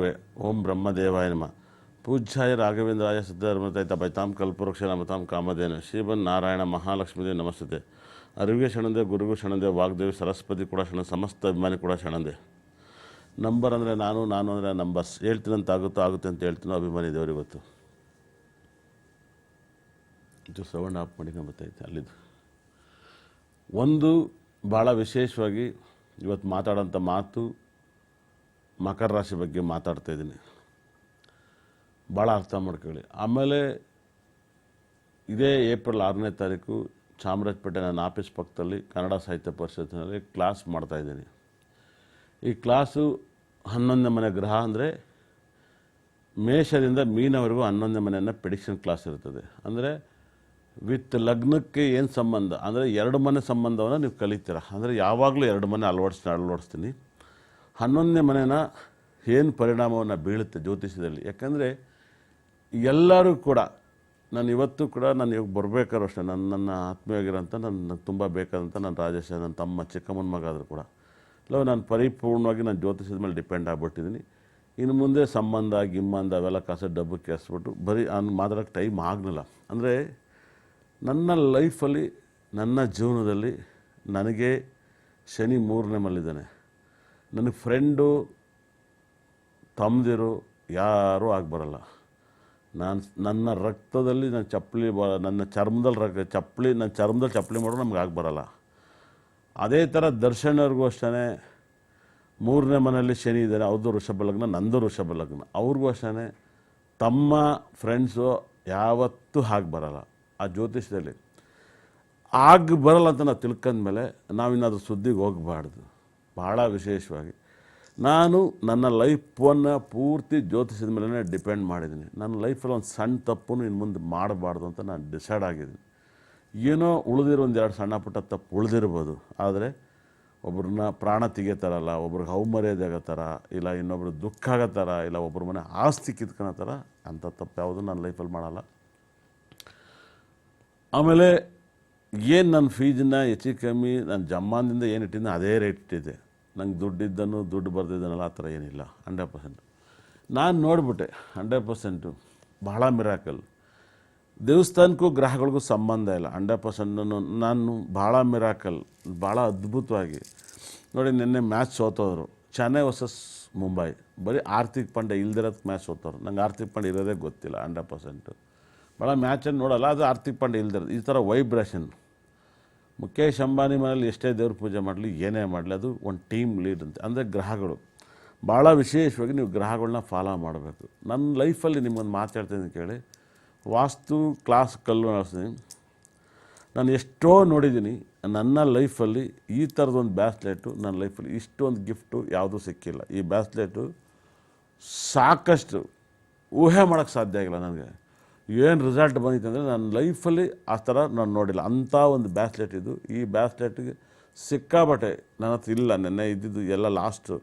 ಗುರುವೇ ಓಂ ಬ್ರಹ್ಮದೇವಾಯ ನಮಃ. ಪೂಜ್ಯಾಯ ರಾಘವೇಂದ್ರಾಯ ಸಿದ್ಧಧರ್ಮತೈತ ಬೈತಾಂ ಕಲ್ಪವೃಕ್ಷ ನಮತಾಂ ಕಾಮಧೇನು ಶ್ರೀಮನ್ ನಾರಾಯಣ ಮಹಾಲಕ್ಷ್ಮೀದೇವಿ ನಮಸ್ತೆ. ಅರಿವಿಗೆ ಶರಣಂದೆ, ಗುರುಗೂ ಶರಣಂದೆ, ವಾಗ್ದೇವಿ ಸರಸ್ವತಿ ಕೂಡ ಶರಣ, ಸಮಸ್ತ ಅಭಿಮಾನಿ ಕೂಡ ಶರಣಂದೆ. ನಂಬರ್ ಅಂದರೆ ನಾನು ಅಂದರೆ ನಂಬರ್ಸ್. ಹೇಳ್ತೀನಂತ ಆಗುತ್ತೆ ಅಂತ ಹೇಳ್ತೀನೋ ಅಭಿಮಾನಿ ದೇವರು. ಇವತ್ತು ಇದು ಸೌಂಡ್ ಆಫ್ ಮಾಡಿ ಗೊತ್ತೈತೆ ಅಲ್ಲಿದ್ದು. ಒಂದು ಭಾಳ ವಿಶೇಷವಾಗಿ ಇವತ್ತು ಮಾತಾಡೋಂಥ ಮಾತು ಮಕರ ರಾಶಿ ಬಗ್ಗೆ ಮಾತಾಡ್ತಾಯಿದ್ದೀನಿ. ಭಾಳ ಅರ್ಥ ಮಾಡ್ಕೊಳ್ಳಿ. ಆಮೇಲೆ ಇದೇ ಏಪ್ರಿಲ್ 6ನೇ ತಾರೀಕು ಚಾಮರಾಜಪೇಟೆ ನನ್ನ ಆಫೀಸ್ ಪಕ್ಕದಲ್ಲಿ ಕನ್ನಡ ಸಾಹಿತ್ಯ ಪರಿಷತ್ತಿನಲ್ಲಿ ಕ್ಲಾಸ್ ಮಾಡ್ತಾಯಿದ್ದೀನಿ. ಈ ಕ್ಲಾಸು 11ನೇ ಮನೆ ಗ್ರಹ ಅಂದರೆ ಮೇಷದಿಂದ ಮೀನವರೆಗೂ 11ನೇ ಮನೆಯನ್ನು ಪ್ರೆಡಿಕ್ಷನ್ ಕ್ಲಾಸ್ ಇರ್ತದೆ. ಅಂದರೆ ವಿತ್ ಲಗ್ನಕ್ಕೆ ಏನು ಸಂಬಂಧ ಅಂದರೆ 2 ಮನೆ ಸಂಬಂಧವನ್ನು ನೀವು ಕಲಿತೀರ. ಅಂದರೆ ಯಾವಾಗಲೂ 2 ಮನೆ ಅಳವಡಿಸ್ತೀನಿ. 11ನೇ ಮನೆನ ಏನು ಪರಿಣಾಮವನ್ನು ಬೀಳುತ್ತೆ ಜ್ಯೋತಿಷ್ಯದಲ್ಲಿ. ಯಾಕಂದರೆ ಎಲ್ಲರೂ ಕೂಡ ನಾನು ಇವತ್ತು ಕೂಡ ನಾನು ಇವಾಗ ಬರಬೇಕಾದ್ರೂ ಅಷ್ಟೇ ನನ್ನ ಆತ್ಮೀಯವಾಗಿರೋಂಥ ನನ್ನ ತುಂಬ ಬೇಕಾದಂಥ ನನ್ನ ರಾಜೇಶ, ನನ್ನ ತಮ್ಮ ಚಿಕ್ಕಮ್ಮನ ಮಗ ಆದರೂ ಕೂಡ ನಾನು ಪರಿಪೂರ್ಣವಾಗಿ ನಾನು ಜ್ಯೋತಿಷ್ಯದ ಮೇಲೆ ಡಿಪೆಂಡ್ ಆಗಿಬಿಟ್ಟಿದ್ದೀನಿ. ಇನ್ನು ಮುಂದೆ ಸಂಬಂಧ ಗಿಮ್ಮಂದ ಅವೆಲ್ಲ ಕಾಸು ಡಬ್ಬಕ್ಕೆ ಹಸ್ಬಿಟ್ಟು ಬರೀ ನಾನು ಮಾತಾಡೋಕ್ಕೆ ಟೈಮ್ ಆಗಲಿಲ್ಲ. ಅಂದರೆ ನನ್ನ ಲೈಫಲ್ಲಿ ನನ್ನ ಜೀವನದಲ್ಲಿ ನನಗೆ ಶನಿ 3ನೇ ಮಲ್ಲಿದ್ದಾನೆ. ನನಗೆ ಫ್ರೆಂಡು ತಮ್ಮದಿರು ಯಾರೂ ಆಗಬರಲ್ಲ. ನನ್ನ ರಕ್ತದಲ್ಲಿ ನನ್ನ ಚಪ್ಪಲಿ ನನ್ನ ಚರ್ಮದಲ್ಲಿ ಚಪ್ಪಲಿ ಮಾಡೋರು ನಮ್ಗೆ ಆಗಬರಲ್ಲ. ಅದೇ ಥರ ದರ್ಶನವ್ರಿಗೂ ಅಷ್ಟೇ 3ನೇ ಮನೆಯಲ್ಲಿ ಶನಿ ಇದ್ದಾನೆ. ಅವ್ರದ್ದು ವೃಷಭ ಲಗ್ನ, ನಂದು ವೃಷಭ ಲಗ್ನ. ಅವ್ರಿಗೂ ಅಷ್ಟೇ ತಮ್ಮ ಫ್ರೆಂಡ್ಸು ಯಾವತ್ತೂ ಹಾಗೆ ಬರಲ್ಲ. ಆ ಜ್ಯೋತಿಷದಲ್ಲಿ ಆಗ ಬರಲ್ಲ ಅಂತ ನಾವು ತಿಳ್ಕೊಂಡ್ಮೇಲೆ ನಾವಿನ್ನಾದ್ರೂ ಸುದ್ದಿಗೆ ಹೋಗಬಾರ್ದು. ಭಾಳ ವಿಶೇಷವಾಗಿ ನಾನು ನನ್ನ ಲೈಫನ್ನು ಪೂರ್ತಿ ಜ್ಯೋತಿಷದ ಮೇಲೆ ಡಿಪೆಂಡ್ ಮಾಡಿದ್ದೀನಿ. ನನ್ನ ಲೈಫಲ್ಲಿ ಒಂದು ಸಣ್ಣ ತಪ್ಪು ಇನ್ನು ಮುಂದೆ ಮಾಡಬಾರ್ದು ಅಂತ ನಾನು ಡಿಸೈಡ್ ಆಗಿದ್ದೀನಿ. ಏನೋ ಉಳಿದಿರೋ 1-2 ಸಣ್ಣ ಪುಟ್ಟ ತಪ್ಪು ಉಳಿದಿರ್ಬೋದು, ಆದರೆ ಒಬ್ರನ್ನ ಪ್ರಾಣ ತೆಗಿತಾರಲ್ಲ, ಒಬ್ರಿಗೆ ಮರ್ಯಾದೆ ಆಗೋ ಥರ, ಇಲ್ಲ ಇನ್ನೊಬ್ರಿಗೆ ದುಃಖ ಆಗೋ ಥರ, ಇಲ್ಲ ಒಬ್ಬರ ಮನೆ ಆಸ್ತಿ ಕಿತ್ಕೊಳೋ ಥರ ಅಂಥ ತಪ್ಪು ಯಾವುದೂ ನನ್ನ ಲೈಫಲ್ಲಿ ಮಾಡಲ್ಲ. ಆಮೇಲೆ ಏನು ನನ್ನ ಫೀಸನ್ನ ಹೆಚ್ಚು ಕಮ್ಮಿ ನಾನು ಜಮ್ಮಾನದಿಂದ ಏನು ಇಟ್ಟಿದ್ದೆ ಅದೇ ರೇಟ್ ಇಟ್ಟಿದ್ದೆ. ನಂಗೆ ದುಡ್ಡಿದ್ದನು ದುಡ್ಡು ಬರ್ದಿದ್ದಾನಲ್ಲ ಆ ಥರ ಏನಿಲ್ಲ. 100% ನಾನು ನೋಡಿಬಿಟ್ಟೆ 100% ಭಾಳ ಮಿರಾಕಲ್. ದೇವಸ್ಥಾನಕ್ಕೂ ಗ್ರಹಗಳಿಗೂ ಸಂಬಂಧ ಇಲ್ಲ. 100% ನಾನು ಭಾಳ ಮಿರಾಕಲ್, ಭಾಳ ಅದ್ಭುತವಾಗಿ ನೋಡಿ. ನಿನ್ನೆ ಮ್ಯಾಚ್ ಸೋತೋದ್ರು, ಚೆನ್ನೈ ವರ್ಸಸ್ ಮುಂಬೈ. ಬರೀ ಹಾರ್ದಿಕ್ ಪಾಂಡ್ಯ ಇಲ್ದಿರೋದಕ್ಕೆ ಮ್ಯಾಚ್ ಸೋತವ್ರು. ನಂಗೆ ಹಾರ್ದಿಕ್ ಪಾಂಡ್ಯ ಇರೋದೇ ಗೊತ್ತಿಲ್ಲ. 100% ಭಾಳ ಮ್ಯಾಚನ್ನು ನೋಡೋಲ್ಲ, ಅದು ಹಾರ್ದಿಕ್ ಪಾಂಡ್ಯ ಇಲ್ದಿರೋದು. ಈ ಥರ ವೈಬ್ರೇಷನ್. ಮುಖೇಶ್ ಅಂಬಾನಿ ಮನೇಲಿ ಎಷ್ಟೇ ದೇವ್ರ ಪೂಜೆ ಮಾಡಲಿ, ಏನೇ ಮಾಡಲಿ, ಅದು ಒಂದು ಟೀಮ್ ಲೀಡ್ ಅಂತ. ಅಂದರೆ ಗ್ರಹಗಳು ಭಾಳ ವಿಶೇಷವಾಗಿ ನೀವು ಗ್ರಹಗಳನ್ನ ಫಾಲೋ ಮಾಡಬೇಕು. ನನ್ನ ಲೈಫಲ್ಲಿ ನಿಮ್ಮೊಂದು ಮಾತಾಡ್ತೀನಿ ಕೇಳಿ. ವಾಸ್ತು ಕ್ಲಾಸ್ ಕಲ್ಲು ನಡೆಸ್ತೀನಿ. ನಾನು ಎಷ್ಟೋ ನೋಡಿದ್ದೀನಿ. ನನ್ನ ಲೈಫಲ್ಲಿ ಈ ಥರದೊಂದು ಬ್ಯಾಸ್ಲೆಟು ನನ್ನ ಲೈಫಲ್ಲಿ ಇಷ್ಟೊಂದು ಗಿಫ್ಟು ಯಾವುದೂ ಸಿಕ್ಕಿಲ್ಲ. ಈ ಬ್ಯಾಸ್ಲೆಟು ಸಾಕಷ್ಟು ಊಹೆ ಮಾಡೋಕ್ಕೆ ಸಾಧ್ಯ ಆಗಿಲ್ಲ ನನಗೆ. ಏನು ರಿಸಲ್ಟ್ ಬಂದಿತ್ತು ಅಂದರೆ ನನ್ನ ಲೈಫಲ್ಲಿ ಆ ಥರ ನಾನು ನೋಡಿಲ್ಲ. ಅಂಥ ಒಂದು ಬ್ಯಾಸ್ಲೆಟ್ ಇದು. ಈ ಬ್ಯಾಸ್ಲೆಟ್ಗೆ ಸಿಕ್ಕಾಬಟ್ಟೆ ನನ್ನ ಹತ್ರ ಇಲ್ಲ. ನೆನ್ನೆ ಇದ್ದಿದ್ದು ಎಲ್ಲ ಲಾಸ್ಟು,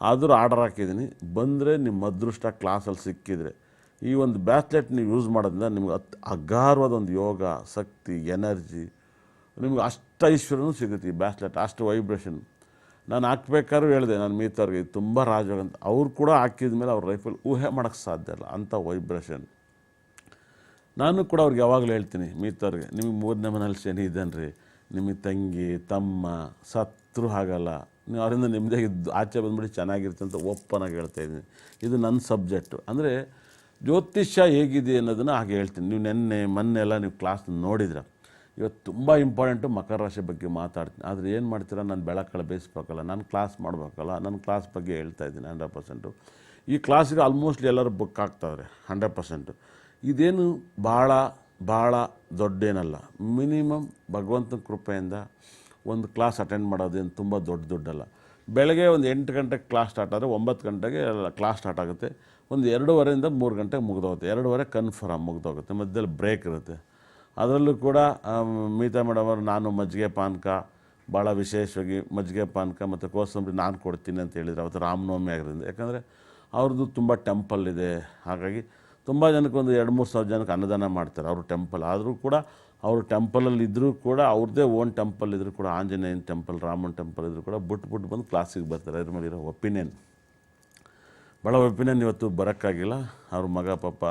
ಆದರೂ ಆರ್ಡರ್ ಹಾಕಿದ್ದೀನಿ. ಬಂದರೆ ನಿಮ್ಮ ಅದೃಷ್ಟ ಕ್ಲಾಸಲ್ಲಿ ಸಿಕ್ಕಿದರೆ ಈ ಒಂದು ಬ್ಯಾಸ್ಲೆಟ್ ನೀವು ಯೂಸ್ ಮಾಡೋದ್ರಿಂದ ನಿಮ್ಗೆ ಅಗಾರವಾದ ಒಂದು ಯೋಗ, ಶಕ್ತಿ, ಎನರ್ಜಿ, ನಿಮ್ಗೆ ಅಷ್ಟು ಐಶ್ವರ್ಯನೂ ಸಿಗುತ್ತೆ. ಈ ಬ್ಯಾಸ್ಲೆಟ್ ಅಷ್ಟು ವೈಬ್ರೇಷನ್. ನಾನು ಹಾಕ್ಬೇಕಾದ್ರೂ ಹೇಳಿದೆ ನಾನು ಮೀತವ್ರಿಗೆ ತುಂಬ ರಾಜಯೋಗ ಅಂತ. ಅವ್ರು ಕೂಡ ಹಾಕಿದ ಮೇಲೆ ಅವ್ರ ಲೈಫಲ್ಲಿ ಊಹೆ ಮಾಡೋಕ್ಕೆ ಸಾಧ್ಯ ಇಲ್ಲ ಅಂಥ ವೈಬ್ರೇಷನ್. ನಾನು ಕೂಡ ಅವ್ರಿಗೆ ಯಾವಾಗಲೂ ಹೇಳ್ತೀನಿ ಮೀತವ್ರಿಗೆ, ನಿಮಗೆ 3ನೇ ಮನೇಲಿ ಶನಿ ಇದ್ದಾನೆ ರೀ, ನಿಮಗೆ ತಂಗಿ ತಮ್ಮ ಸತ್ರು ಆಗಲ್ಲ, ನೀವು ಅವರಿಂದ ನಿಮ್ಮದೇ ಆಚೆ ಬಂದುಬಿಟ್ಟು ಚೆನ್ನಾಗಿರುತ್ತೆ ಅಂತ ಓಪನ್ ಆಗಿ ಹೇಳ್ತಾಯಿದ್ದೀನಿ. ಇದು ನನ್ನ ಸಬ್ಜೆಕ್ಟು. ಅಂದರೆ ಜ್ಯೋತಿಷ್ಯ ಹೇಗಿದೆ ಅನ್ನೋದನ್ನು ಹಾಗೆ ಹೇಳ್ತೀನಿ. ನೀವು ಮೊನ್ನೆ ಎಲ್ಲ ನೀವು ಕ್ಲಾಸ್ ನೋಡಿದ್ರೆ. ಇವತ್ತು ತುಂಬ ಇಂಪಾರ್ಟೆಂಟು ಮಕರ ರಾಶಿ ಬಗ್ಗೆ ಮಾತಾಡ್ತೀನಿ. ಆದರೆ ಏನು ಮಾಡ್ತೀರಾ, ನಾನು ಬೆಳಕಳ ಬೇಯಿಸ್ಬೇಕಲ್ಲ, ನಾನು ಕ್ಲಾಸ್ ಮಾಡಬೇಕಲ್ಲ. ನನ್ನ ಕ್ಲಾಸ್ ಬಗ್ಗೆ ಹೇಳ್ತಾಯಿದ್ದೀನಿ 100%. ಈ ಕ್ಲಾಸಿಗೆ ಆಲ್ಮೋಸ್ಟ್ ಎಲ್ಲರೂ ಬುಕ್ ಆಗ್ತಾವ್ರೆ 100%. ಇದೇನು ಭಾಳ ದೊಡ್ಡೇನಲ್ಲ. ಮಿನಿಮಮ್ ಭಗವಂತನ ಕೃಪೆಯಿಂದ ಒಂದು ಕ್ಲಾಸ್ ಅಟೆಂಡ್ ಮಾಡೋದೇನು ತುಂಬ ದೊಡ್ಡದಲ್ಲ. ಬೆಳಗ್ಗೆ ಒಂದು 8 ಗಂಟೆಗೆ ಕ್ಲಾಸ್ ಸ್ಟಾರ್ಟ್ ಆದರೆ 9 ಗಂಟೆಗೆ ಕ್ಲಾಸ್ ಸ್ಟಾರ್ಟ್ ಆಗುತ್ತೆ. ಒಂದು 2:30ಯಿಂದ 3 ಗಂಟೆಗೆ ಮುಗಿದೋಗುತ್ತೆ. 2:30 ಕನ್ಫರ್ಮ್ ಮುಗಿದೋಗುತ್ತೆ. ಮಧ್ಯದಲ್ಲಿ ಬ್ರೇಕ್ ಇರುತ್ತೆ. ಅದರಲ್ಲೂ ಕೂಡ ಮೀತಾ ಮೇಡಮ್ ಅವರು ನಾನು ಮಜ್ಜಿಗೆ ಪಾನಕ ಭಾಳ ವಿಶೇಷವಾಗಿ ಮಜ್ಜಿಗೆ ಪಾನಕ ಮತ್ತು ಕೋಸಂಬರಿ ನಾನು ಕೊಡ್ತೀನಿ ಅಂತ ಹೇಳಿದ್ರು. ಅವತ್ತು ರಾಮನವಮಿ ಆಗಿರೋದ್ರಿಂದ. ಯಾಕಂದರೆ ಅವ್ರದ್ದು ತುಂಬ ಟೆಂಪಲ್ ಇದೆ. ಹಾಗಾಗಿ ತುಂಬ ಜನಕ್ಕೆ ಒಂದು 2-3 ಸಾವಿರ ಜನಕ್ಕೆ ಅನ್ನದಾನ ಮಾಡ್ತಾರೆ ಅವರು ಟೆಂಪಲ್. ಆದರೂ ಕೂಡ ಅವರು ಟೆಂಪಲಲ್ಲಿ ಇದ್ದರೂ ಕೂಡ ಅವ್ರದ್ದೇ ಓನ್ ಟೆಂಪಲ್ ಇದ್ದರೂ ಕೂಡ, ಆಂಜನೇಯನ ಟೆಂಪಲ್, ರಾಮನ ಟೆಂಪಲ್ ಇದ್ದರೂ ಕೂಡ ಬಿಟ್ಟು ಬಂದು ಕ್ಲಾಸಿಗೆ ಬರ್ತಾರೆ. ಅದ್ರ ಮೇಲೆ ಇರೋ ಒಪಿನಿಯನ್. ಭಾಳ ಒಪಿನಿಯನ್ ಇವತ್ತು ಬರೋಕ್ಕಾಗಿಲ್ಲ. ಅವ್ರ ಮಗ ಪಾಪ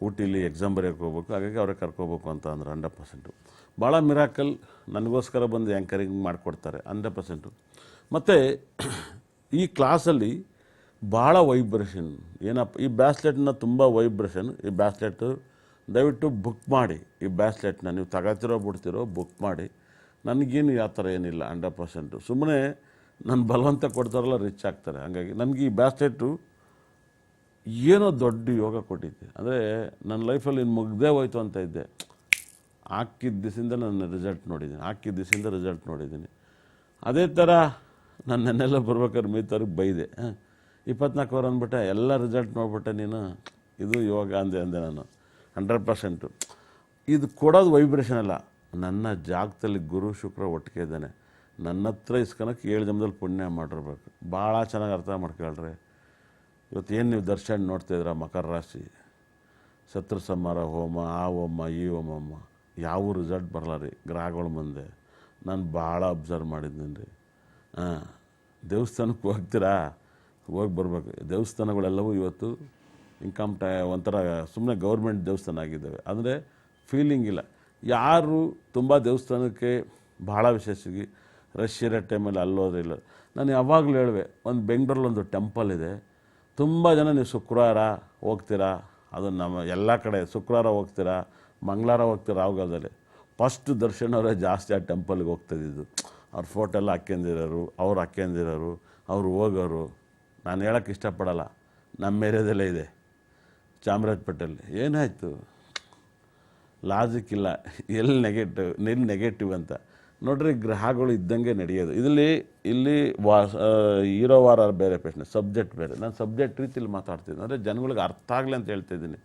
ಊಟಿಲಿ ಎಕ್ಸಾಮ್ ಬರೆಯೋಕ್ಕೆ ಹೋಗ್ಬೇಕು, ಹಾಗಾಗಿ ಅವ್ರಿಗೆ ಕರ್ಕೋಬೇಕು ಅಂತ ಅಂದ್ರೆ 100%. ಭಾಳ ಮಿರಾಕಲ್ ನನಗೋಸ್ಕರ ಬಂದು ಆ್ಯಂಕರಿಂಗ್ ಮಾಡಿಕೊಡ್ತಾರೆ 100%. ಮತ್ತು ಈ ಕ್ಲಾಸಲ್ಲಿ ಭಾಳ ವೈಬ್ರೇಷನ್ ಏನಪ್ಪ, ಈ ಬ್ಯಾಸ್ಲೆಟ್ನ ತುಂಬ ವೈಬ್ರೇಷನ್. ಈ ಬ್ಯಾಸ್ಲೆಟು ದಯವಿಟ್ಟು ಬುಕ್ ಮಾಡಿ. ಈ ಬ್ಯಾಸ್ಲೆಟ್ನ ನೀವು ತಗೋತಿರೋ ಬಿಡ್ತಿರೋ ಬುಕ್ ಮಾಡಿ. ನನಗೇನು ಆ ಥರ ಏನಿಲ್ಲ 100%. ಸುಮ್ಮನೆ ನನ್ನ ಬಲವಂತ ಕೊಡ್ತಾರಲ್ಲ ರಿಚ್ ಆಗ್ತಾರೆ. ಹಾಗಾಗಿ ನನಗೆ ಈ ಬ್ಯಾಸ್ಲೆಟು ಏನೋ ದೊಡ್ಡ ಯೋಗ ಕೊಟ್ಟಿದ್ದೆ. ಅಂದರೆ ನನ್ನ ಲೈಫಲ್ಲಿ ಇನ್ನು ಮುಗ್ದೇ ಹೋಯ್ತು ಅಂತ ಇದ್ದೆ. ಹಾಕಿದ್ದ ದಿವಸದಿಂದ ನನ್ನ ರಿಸಲ್ಟ್ ನೋಡಿದ್ದೀನಿ. ಅದೇ ಥರ ನಾನು ನನ್ನೆಲ್ಲ ಬರ್ಬೇಕಾದ್ರೆ ಮಿಗತವ್ರಿಗೆ ಬೈದೆ, 24 ಅವರ್ ಅಂದ್ಬಿಟ್ಟೆ, ಎಲ್ಲ ರಿಸಲ್ಟ್ ನೋಡ್ಬಿಟ್ಟೆ ನೀನು, ಇದು ಯೋಗ ಅಂದೆ ನಾನು 100%. ಇದು ಕೊಡೋದು ವೈಬ್ರೇಷನ್ ಅಲ್ಲ, ನನ್ನ ಜಾಗದಲ್ಲಿ ಗುರು ಶುಕ್ರ ಒಟ್ಟಿಗೆ ಇದ್ದಾನೆ. ನನ್ನ ಹತ್ರ ಇಸ್ಕೊಳಕ್ಕೆ 7 ಜನ್ಮದಲ್ಲಿ ಪುಣ್ಯ ಮಾಡಿರ್ಬೇಕು. ಭಾಳ ಚೆನ್ನಾಗಿ ಅರ್ಥ ಮಾಡ್ಕೊಳ್ರಿ. ಇವತ್ತು ಏನು ನೀವು ದರ್ಶನ ನೋಡ್ತಾಯಿದ್ರ, ಮಕರ ರಾಶಿ ಶತ್ರು ಸಂಹಾರ ಹೋಮ, ಆ ಹೋಮ ಈ ಹೋಮ, ಯಾವ ರಿಸಲ್ಟ್ ಬರಲ್ಲ ರೀ ಗ್ರಹಗಳ ಮುಂದೆ. ನಾನು ಭಾಳ ಅಬ್ಸರ್ವ್ ಮಾಡಿದ್ದೀನಿ ರೀ. ದೇವಸ್ಥಾನಕ್ಕೆ ಹೋಗ್ತೀರಾ, ಹೋಗಿ ಬರ್ಬೇಕು. ದೇವಸ್ಥಾನಗಳೆಲ್ಲವೂ ಇವತ್ತು ಒಂಥರ ಸುಮ್ಮನೆ ಗೌರ್ಮೆಂಟ್ ದೇವಸ್ಥಾನ ಆಗಿದ್ದಾವೆ. ಅಂದರೆ ಫೀಲಿಂಗ್ ಇಲ್ಲ. ಯಾರು ತುಂಬ ದೇವಸ್ಥಾನಕ್ಕೆ ಭಾಳ ವಿಶೇಷವಾಗಿ ರಶ್ ಇರೋ ಟೈಮಲ್ಲಿ ಅಲ್ಲೋದ್ರಿಲ್ಲ. ನಾನು ಯಾವಾಗಲೂ ಹೇಳುವೆ, ಒಂದು ಬೆಂಗಳೂರಲ್ಲಿ ಒಂದು ಟೆಂಪಲ್ ಇದೆ, ತುಂಬ ಜನ ನೀವು ಶುಕ್ರವಾರ ಹೋಗ್ತೀರಾ, ಅದು ನಮ್ಮ ಎಲ್ಲ ಕಡೆ ಶುಕ್ರವಾರ ಹೋಗ್ತೀರಾ, ಮಂಗಳವಾರ ಹೋಗ್ತೀರಾ. ರಾಹುಗಾಲದಲ್ಲಿ ಫಸ್ಟ್ ದರ್ಶನವರೇ ಜಾಸ್ತಿ ಆ ಟೆಂಪಲ್ಗೆ ಹೋಗ್ತಾಯಿದ್ದು. ಅವ್ರ ಫೋಟೋ ಎಲ್ಲ ಹಾಕ್ಯಂದಿರೋರು, ಅವ್ರು ಹೋಗೋರು. ನಾನು ಹೇಳೋಕ್ಕೆ ಇಷ್ಟಪಡಲ್ಲ, ನಮ್ಮ ಏರಿಯಾದಲ್ಲೇ ಇದೆ ಚಾಮರಾಜಪೇಟೆಯಲ್ಲಿ. ಏನಾಯಿತು, ಲಾಜಿಕ್ ಇಲ್ಲ, ಎಲ್ಲಿ ನೆಗೆಟಿವ್ ಅಂತ ನೋಡ್ರಿ. ಗ್ರಹಗಳು ಇದ್ದಂಗೆ ನಡೆಯೋದು. ಇಲ್ಲಿ ಇರೋ ವಾರ ಬೇರೆ ಪ್ರಶ್ನೆ, ಸಬ್ಜೆಕ್ಟ್ ಬೇರೆ. ನಾನು ಸಬ್ಜೆಕ್ಟ್ ರೀತಿಯಲ್ಲಿ ಮಾತಾಡ್ತಿದ್ದೀನಿ, ಅಂದರೆ ಜನಗಳಿಗೆ ಅರ್ಥ ಆಗಲಿ ಅಂತ ಹೇಳ್ತಾಯಿದ್ದೀನಿ.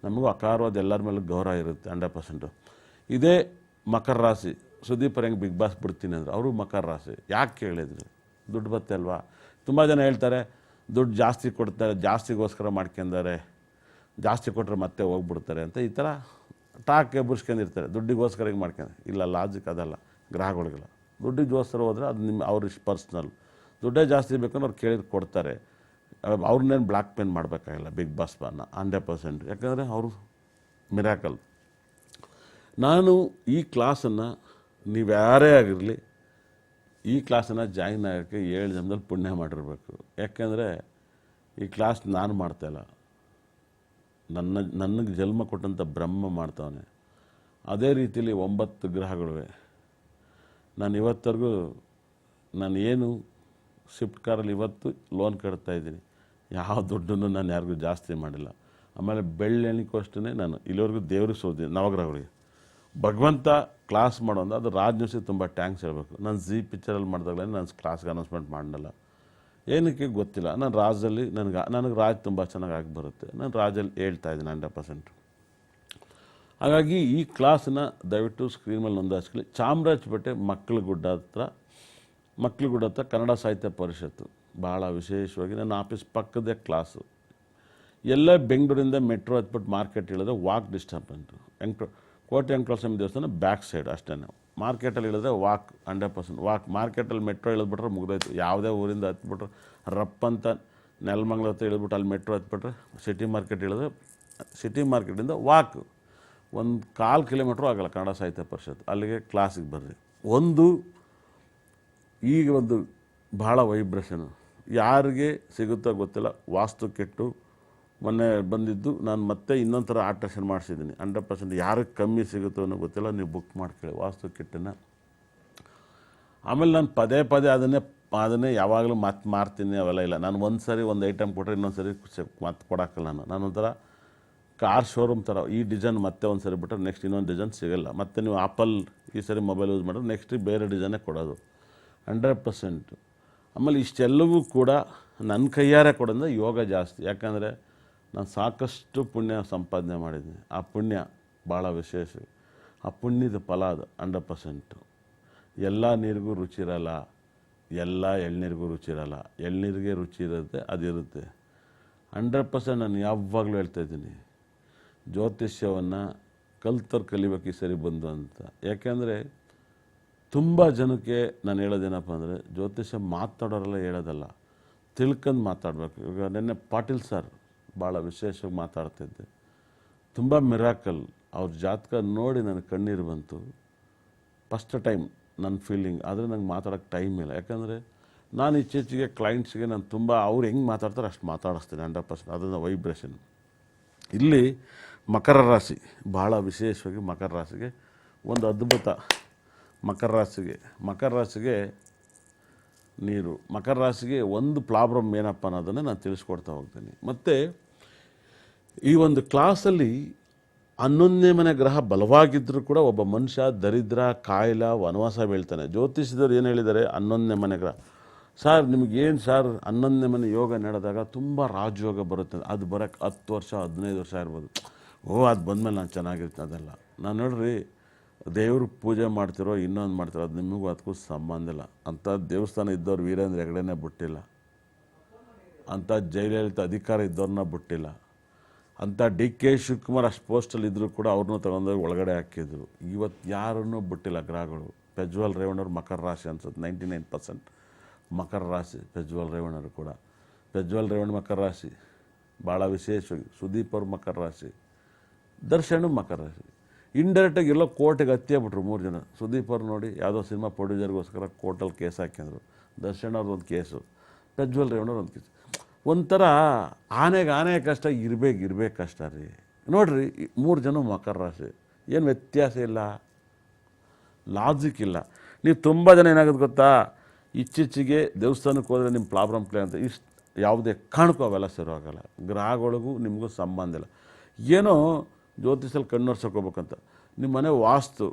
ನಮಗೂ ಅಕಾರವಾದ ಎಲ್ಲರ ಮೇಲೂ ಗೌರವ ಇರುತ್ತೆ 100%. ಇದೇ ಮಕರ ರಾಶಿ ಸುದೀಪ್ ಹೆಂಗೆ ಬಿಗ್ ಬಾಸ್ ಬಿಡ್ತೀನಿ ಅಂದರೆ ಅವರು ಮಕರ ರಾಶಿ. ಯಾಕೆ ಕೇಳಿದ್ರು, ದುಡ್ಡು ಬತ್ತೆ ಅಲ್ವಾ. ತುಂಬ ಜನ ಹೇಳ್ತಾರೆ ದುಡ್ಡು ಜಾಸ್ತಿ ಕೊಡ್ತಾರೆ, ಜಾಸ್ತಿಗೋಸ್ಕರ ಮಾಡ್ಕೊಂಡಾರೆ, ಜಾಸ್ತಿ ಕೊಟ್ಟರೆ ಮತ್ತೆ ಹೋಗ್ಬಿಡ್ತಾರೆ ಅಂತ ಈ ಥರ ಟಾಕೆ ಬುರ್ಸ್ಕೊಂಡಿರ್ತಾರೆ. ದುಡ್ಡಿಗೋಸ್ಕರ ಹಿಂಗೆ ಮಾಡ್ಕೊಂಡು ಇಲ್ಲ, ಲಾಜಿಕ್ ಅದಲ್ಲ. ಗ್ರಹಗಳಿಗೆಲ್ಲ ದುಡ್ಡಿಗೋಸ್ಕರ ಹೋದರೆ ಅದು ಅವ್ರ ಪರ್ಸ್ನಲ್. ದುಡ್ಡೇ ಜಾಸ್ತಿ ಬೇಕಂದ್ರೆ ಅವ್ರು ಕೇಳಿದ್ರೆ ಕೊಡ್ತಾರೆ. ಅವ್ರನ್ನೇನು ಬ್ಲ್ಯಾಕ್ ಮೇಲ್ ಮಾಡಬೇಕಾಗಿಲ್ಲ ಬಿಗ್ ಬಾಸ್ ಬಾನ 100%. ಯಾಕಂದರೆ ಅವರು ಮಿರಾಕಲ್. ನಾನು ಈ ಕ್ಲಾಸನ್ನು ನೀವು ಯಾರೇ ಆಗಿರಲಿ, ಈ ಕ್ಲಾಸನ್ನು ಜಾಯಿನ್ ಆಗೋಕ್ಕೆ 7 ಜನ್ಮದಲ್ಲಿ ಪುಣ್ಯ ಮಾಡಿರ್ಬೇಕು. ಯಾಕೆಂದರೆ ಈ ಕ್ಲಾಸ್ ನಾನು ಮಾಡ್ತಾಯಿಲ್ಲ, ನನಗೆ ಜನ್ಮ ಕೊಟ್ಟಂಥ ಬ್ರಹ್ಮ ಮಾಡ್ತಾವನೆ. ಅದೇ ರೀತಿಯಲ್ಲಿ 9 ಗ್ರಹಗಳಿವೆ. ನಾನು ಇವತ್ತರೆಗೂ ಏನು ಸ್ವಿಫ್ಟ್ ಕಾರಲ್ಲಿ ಇವತ್ತು ಲೋನ್ ಕಟ್ತಾಯಿದ್ದೀನಿ. ಯಾವ ದುಡ್ಡನ್ನು ನಾನು ಯಾರಿಗೂ ಜಾಸ್ತಿ ಮಾಡಿಲ್ಲ. ಆಮೇಲೆ ಬೆಳ್ಳೆಣಿಗೂ ಅಷ್ಟೇ ನಾನು ಇಲ್ಲಿವರೆಗೂ ದೇವ್ರಿಗೆ ಸೋದಿದ್ದೀನಿ. ನವಗ್ರಹಗಳಿಗೆ ಭಗವಂತ ಕ್ಲಾಸ್ ಮಾಡೋದು ಅದು ರಾಜ್ ನ್ಯೂಸಿಗೆ ತುಂಬ ಟ್ಯಾಂಕ್ಸ್ ಹೇಳಬೇಕು. ನಾನು ಜಿ ಪಿಕ್ಚರಲ್ಲಿ ಮಾಡಿದಾಗಲೇ ನಾನು ಕ್ಲಾಸ್ಗೆ ಅನೌನ್ಸ್ಮೆಂಟ್ ಮಾಡಲ್ಲ. ಏನಕ್ಕೆ ಗೊತ್ತಿಲ್ಲ. ನಾನು ರಾಜಲ್ಲಿ ನನಗೆ ರಾಜ್ ತುಂಬ ಚೆನ್ನಾಗಿ ಆಗಿ ಬರುತ್ತೆ. ನಾನು ರಾಜಲ್ಲಿ ಹೇಳ್ತಾ ಇದ್ದೀನಿ 100%. ಹಾಗಾಗಿ ಈ ಕ್ಲಾಸನ್ನ ದಯವಿಟ್ಟು ಸ್ಕ್ರೀನ್ ಮೇಲೆ ನೋಂದಾಯಿಸ್ಕೊಳ್ಳಿ. ಚಾಮರಾಜಪೇಟೆ ಮಕ್ಕಳಗುಡ್ಡ ಹತ್ರ ಕನ್ನಡ ಸಾಹಿತ್ಯ ಪರಿಷತ್ತು ಭಾಳ ವಿಶೇಷವಾಗಿ ನನ್ನ ಆಫೀಸ್ ಪಕ್ಕದೇ ಕ್ಲಾಸು. ಎಲ್ಲ ಬೆಂಗಳೂರಿಂದ ಮೆಟ್ರೋ ಹತ್ಬಿಟ್ಟು ಮಾರ್ಕೆಟ್ ಇಳಿದ್ರೆ ವಾಕ್ ಡಿಸ್ಟರ್ಬೆನ್ಸು. ಕೋಟೆ ವೆಂಕಟೇಶ್ವರ ಸ್ವಾಮಿ ದೇವಸ್ಥಾನ ಬ್ಯಾಕ್ ಸೈಡ್ ಅಷ್ಟೇ. ಮಾರ್ಕೆಟಲ್ಲಿ ಇಳಿದ್ರೆ ವಾಕ್ 100% ವಾಕ್. ಮಾರ್ಕೆಟಲ್ಲಿ ಮೆಟ್ರೋ ಇಳಿದ್ಬಿಟ್ರೆ ಮುಗಿದೋಯ್ತು. ಯಾವುದೇ ಊರಿಂದ ಹತ್ಬಿಟ್ರೆ ರಪ್ಪಂತ ನೆಲಮಂಗಲ ಹತ್ರ ಇಳಿದ್ಬಿಟ್ಟು ಅಲ್ಲಿ ಮೆಟ್ರೋ ಹತ್ಬಿಟ್ರೆ ಸಿಟಿ ಮಾರ್ಕೆಟ್ ಇಳಿದ್ರೆ ಸಿಟಿ ಮಾರ್ಕೆಟಿಂದ ವಾಕ್ 1/4 ಕಿಲೋಮೀಟ್ರು ಆಗಲ್ಲ ಕನ್ನಡ ಸಾಹಿತ್ಯ ಪರಿಷತ್. ಅಲ್ಲಿಗೆ ಕ್ಲಾಸಿಗೆ ಬರ್ರಿ. ಈಗ ಭಾಳ ವೈಬ್ರೇಷನು ಯಾರಿಗೆ ಸಿಗುತ್ತೋ ಗೊತ್ತಿಲ್ಲ. ವಾಸ್ತು ಕೆಟ್ಟು ಮೊನ್ನೆ ಬಂದಿದ್ದು ನಾನು ಮತ್ತೆ ಇನ್ನೊಂದು ಥರ ಆಲ್ಟ್ರೇಷನ್ ಮಾಡಿಸಿದ್ದೀನಿ 100%. ಯಾರಿಗೆ ಕಮ್ಮಿ ಸಿಗುತ್ತೋ ಅನ್ನೋ ಗೊತ್ತಿಲ್ಲ, ನೀವು ಬುಕ್ ಮಾಡ್ಕೊಳ್ಳಿ ವಾಸ್ತು ಕಿಟ್ಟನ್ನು. ಆಮೇಲೆ ನಾನು ಪದೇ ಅದನ್ನೇ ಯಾವಾಗಲೂ ಮಾರ್ತೀನಿ, ಅವೆಲ್ಲ ಇಲ್ಲ. ನಾನು ಒಂದು ಸರಿ ಒಂದು ಐಟಮ್ ಕೊಟ್ಟರೆ ಇನ್ನೊಂದು ಸರಿ ಮತ್ತೆ ಕೊಡೋಕ್ಕಲ್ಲ. ನಾನೊಂಥರ ಕಾರ್ ಶೋರೂಮ್ ಥರ. ಈ ಡಿಸೈನ್ ಮತ್ತೆ ಒಂದು ಸರಿ ಬಿಟ್ಟರೆ ನೆಕ್ಸ್ಟ್ ಇನ್ನೊಂದು ಡಿಸೈನ್ ಸಿಗೋಲ್ಲ. ಮತ್ತು ನೀವು ಆಪಲ್ ಈ ಸರಿ ಮೊಬೈಲ್ ಯೂಸ್ ಮಾಡಿದ್ರೆ ನೆಕ್ಸ್ಟ್ ಬೇರೆ ಡಿಸೈನೇ ಕೊಡೋದು 100%. ಆಮೇಲೆ ಇಷ್ಟೆಲ್ಲವೂ ಕೂಡ ನನ್ನ ಕೈಯಾರೆ ಕೊಡೋದ್ರೆ ಯೋಗ ಜಾಸ್ತಿ. ಯಾಕಂದರೆ ನಾನು ಸಾಕಷ್ಟು ಪುಣ್ಯ ಸಂಪಾದನೆ ಮಾಡಿದ್ದೀನಿ. ಆ ಪುಣ್ಯ ಭಾಳ ವಿಶೇಷ. ಆ ಪುಣ್ಯದ ಫಲ ಅದು 100%. ಎಲ್ಲ ನೀರಿಗೂ ರುಚಿ ಇರಲ್ಲ, ಎಲ್ಲ ಎಳ್ನೀರಿಗೂ ರುಚಿ ಇರಲ್ಲ. ಎಳ್ನೀರಿಗೆ ರುಚಿ ಇರುತ್ತೆ, ಅದಿರುತ್ತೆ 100%. ನಾನು ಯಾವಾಗಲೂ ಹೇಳ್ತಾಯಿದ್ದೀನಿ, ಜ್ಯೋತಿಷ್ಯವನ್ನು ಕಲಿಬೇಕು ಈ ಸರಿ ಬಂದು ಅಂತ. ಯಾಕೆಂದರೆ ತುಂಬ ಜನಕ್ಕೆ ನಾನು ಹೇಳೋದೇನಪ್ಪ ಅಂದರೆ, ಜ್ಯೋತಿಷ್ಯ ಮಾತಾಡೋರೆಲ್ಲ ಹೇಳೋದಲ್ಲ, ತಿಳ್ಕೊಂಡು ಮಾತಾಡಬೇಕು. ಇವಾಗ ನಿನ್ನೆ ಪಾಟೀಲ್ ಸರ್ ಭಾಳ ವಿಶೇಷವಾಗಿ ಮಾತಾಡ್ತಿದ್ದೆ, ತುಂಬ ಮಿರಾಕಲ್. ಅವ್ರ ಜಾತಕ ನೋಡಿ ನನಗೆ ಕಣ್ಣೀರು ಬಂತು. ಫಸ್ಟ್ ಟೈಮ್ ನನ್ನ ಫೀಲಿಂಗ್. ಆದರೆ ನಂಗೆ ಮಾತಾಡೋಕ್ಕೆ ಟೈಮ್ ಇಲ್ಲ. ಯಾಕಂದರೆ ನಾನು ಇತ್ತೀಚೆಗೆ ಕ್ಲೈಂಟ್ಸ್ಗೆ ನಾನು ತುಂಬ ಅವ್ರು ಹೆಂಗೆ ಮಾತಾಡ್ತಾರೆ ಅಷ್ಟು ಮಾತಾಡಿಸ್ತೀನಿ 100%. ಅದನ್ನು ವೈಬ್ರೇಷನ್. ಇಲ್ಲಿ ಮಕರ ರಾಶಿ ಭಾಳ ವಿಶೇಷವಾಗಿ ಮಕರ ರಾಶಿಗೆ ಒಂದು ಅದ್ಭುತ. ಮಕರ ರಾಶಿಗೆ ನೀರು. ಮಕರ ರಾಶಿಗೆ ಒಂದು ಪ್ರಾಬ್ಲಮ್ ಏನಪ್ಪ ಅನ್ನೋದನ್ನು ನಾನು ತಿಳಿಸ್ಕೊಡ್ತಾ ಹೋಗ್ತೀನಿ. ಮತ್ತು ಈ ಒಂದು ಕ್ಲಾಸಲ್ಲಿ 11ನೇ ಮನೆ ಗ್ರಹ ಬಲವಾಗಿದ್ದರೂ ಕೂಡ ಒಬ್ಬ ಮನುಷ್ಯ ದರಿದ್ರ, ಕಾಯಿಲ, ವನವಾಸ ಬೀಳ್ತಾನೆ. ಜ್ಯೋತಿಷದವ್ರು ಏನು ಹೇಳಿದ್ದಾರೆ, 11ನೇ ಮನೆ ಗ್ರಹ ಸರ್ ನಿಮಗೇನು ಸರ್ 11ನೇ ಮನೆ ಯೋಗ ನಡೆದಾಗ ತುಂಬ ರಾಜಯೋಗ ಬರುತ್ತೆ. ಅದು ಬರೋಕ್ಕೆ 10 ವರ್ಷ 15 ವರ್ಷ ಇರ್ಬೋದು. ಅದು ಬಂದಮೇಲೆ ನಾನು ಚೆನ್ನಾಗಿರ್ತೀನಿ. ಅದೆಲ್ಲ ನಾನು ನೋಡ್ರಿ, ದೇವ್ರ ಪೂಜೆ ಮಾಡ್ತಿರೋ ಇನ್ನೊಂದು ಮಾಡ್ತಿರೋ ಅದು ನಿಮಗೂ ಅದಕ್ಕೂ ಸಂಬಂಧ ಇಲ್ಲ. ಅಂಥ ದೇವಸ್ಥಾನ ಇದ್ದವ್ರು ವೀರೇಂದ್ರ ಹೆಗಡೆನೇ ಬಿಟ್ಟಿಲ್ಲ, ಅಂಥ ಜಯಲಲಿತಾ ಅಧಿಕಾರ ಇದ್ದವ್ರನ್ನ ಬಿಟ್ಟಿಲ್ಲ, ಅಂಥ DK ಶಿವಕುಮಾರ್ ಅಷ್ಟು ಪೋಸ್ಟಲ್ಲಿ ಇದ್ದರೂ ಕೂಡ ಅವ್ರನ್ನೂ ತಗೊಂಡೋಗಿ ಒಳಗಡೆ ಹಾಕಿದ್ರು. ಇವತ್ತು ಯಾರನ್ನೂ ಬಿಟ್ಟಿಲ್ಲ ಗ್ರಹಗಳು. ಪ್ರಜ್ವಲ್ ರೇವಣ್ಣವ್ರು ಮಕರ ರಾಶಿ ಅನ್ಸುತ್ತೆ, 99% ಮಕರ ರಾಶಿ ಪ್ರಜ್ವಲ್ ರೇವಣ್ಣರು ಕೂಡ. ಪ್ರಜ್ವಲ್ ರೇವಣ್ಣ ಮಕರ ರಾಶಿ ಭಾಳ ವಿಶೇಷವಾಗಿ. ಸುದೀಪ್ ಅವ್ರ ಮಕರ ರಾಶಿ, ದರ್ಶನ್ ಮಕರ ರಾಶಿ. ಇಂಡೈರೆಕ್ಟಾಗಿ ಎಲ್ಲೋ ಕೋರ್ಟಿಗೆ ಹತ್ತಿಬಿಟ್ರು 3 ಜನ. ಸುದೀಪ್ ಅವ್ರು ನೋಡಿ ಯಾವುದೋ ಸಿನಿಮಾ ಪ್ರೊಡ್ಯೂಸರ್ಗೋಸ್ಕರ ಕೋರ್ಟಲ್ಲಿ ಕೇಸ್ ಹಾಕಿದ್ರು. ದರ್ಶನ್ ಅವ್ರದ್ದು ಒಂದು ಕೇಸು, ಪ್ರಜ್ವಲ್ ರೇವಣ್ಣವ್ರು ಒಂದು ಕೇಸು. ಒಂಥರ ಆನೆ ಕಷ್ಟ ಇರಬೇಕು ಕಷ್ಟ ರೀ. ನೋಡಿರಿ 3 ಜನ ಮಕರ ರಾಶಿ, ಏನು ವ್ಯತ್ಯಾಸ ಇಲ್ಲ, ಲಾಜಿಕ್ ಇಲ್ಲ. ನೀವು ತುಂಬ ಜನ ಏನಾಗೋದು ಗೊತ್ತಾ, ಇತ್ತೀಚೆಗೆ ದೇವಸ್ಥಾನಕ್ಕೆ ಹೋದರೆ ನಿಮ್ಮ ಪ್ರಾಬ್ಲಮ್ ಕ್ಲಿಯರ್ ಅಂತ ಇಷ್ಟು ಯಾವುದೇ ಕಾರಣಕ್ಕೂ ಅವೆಲ್ಲ ಸರಿಯಾಗಲ್ಲ. ಗ್ರಹಗಳಿಗೂ ನಿಮಗೂ ಸಂಬಂಧ ಇಲ್ಲ. ಏನೋ ಜ್ಯೋತಿಷಲ್ಲಿ ಕಣ್ಣೋರ್ಸೋಕೋಬೇಕಂತ ನಿಮ್ಮ ಮನೆ ವಾಸ್ತು,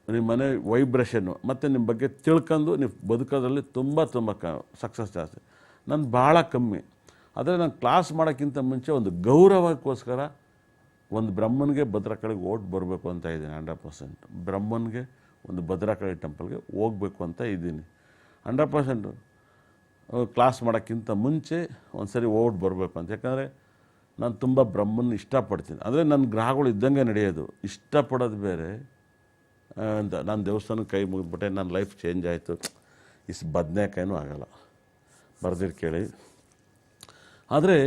ನಿಮ್ಮ ಮನೆ ವೈಬ್ರೇಷನ್ನು ಮತ್ತು ನಿಮ್ಮ ಬಗ್ಗೆ ತಿಳ್ಕೊಂಡು ನೀವು ಬದುಕೋದ್ರಲ್ಲಿ ತುಂಬ ಸಕ್ಸಸ್ ಜಾಸ್ತಿ. ನಾನು ಭಾಳ ಕಮ್ಮಿ. ಆದರೆ ನಾನು ಕ್ಲಾಸ್ ಮಾಡೋಕ್ಕಿಂತ ಮುಂಚೆ ಒಂದು ಗೌರವಕ್ಕೋಸ್ಕರ ಒಂದು ಬ್ರಹ್ಮನಿಗೆ ಭದ್ರಕಾಳಿಗೆ ಓಟ್ ಬರಬೇಕು ಅಂತ ಇದ್ದೀನಿ 100%. ಬ್ರಹ್ಮನಿಗೆ ಒಂದು ಭದ್ರಕಾಳಿ ಟೆಂಪಲ್ಗೆ ಹೋಗಬೇಕು ಅಂತ ಇದ್ದೀನಿ 100%. ಕ್ಲಾಸ್ ಮಾಡೋಕ್ಕಿಂತ ಮುಂಚೆ ಒಂದು ಸರಿ ಓಟ್ ಬರಬೇಕು ಅಂತ. ಯಾಕಂದರೆ ನಾನು ತುಂಬ ಬ್ರಹ್ಮನ ಇಷ್ಟಪಡ್ತೀನಿ. ಅಂದರೆ ನನ್ನ ಗ್ರಹಗಳು ಇದ್ದಂಗೆ ನಡೆಯೋದು. ಇಷ್ಟಪಡೋದು ಬೇರೆ ಅಂತ. ನಾನು ದೇವಸ್ಥಾನಕ್ಕೆ ಕೈ ಮುಗಿದ್ಬಿಟ್ಟೆ, ನನ್ನ ಲೈಫ್ ಚೇಂಜ್ ಆಯಿತು, ಇಷ್ಟು ಬದನೇಕಾಯಿನೂ ಆಗೋಲ್ಲ. ಬರ್ದಿರು ಕೇಳಿ. ಆದರೆ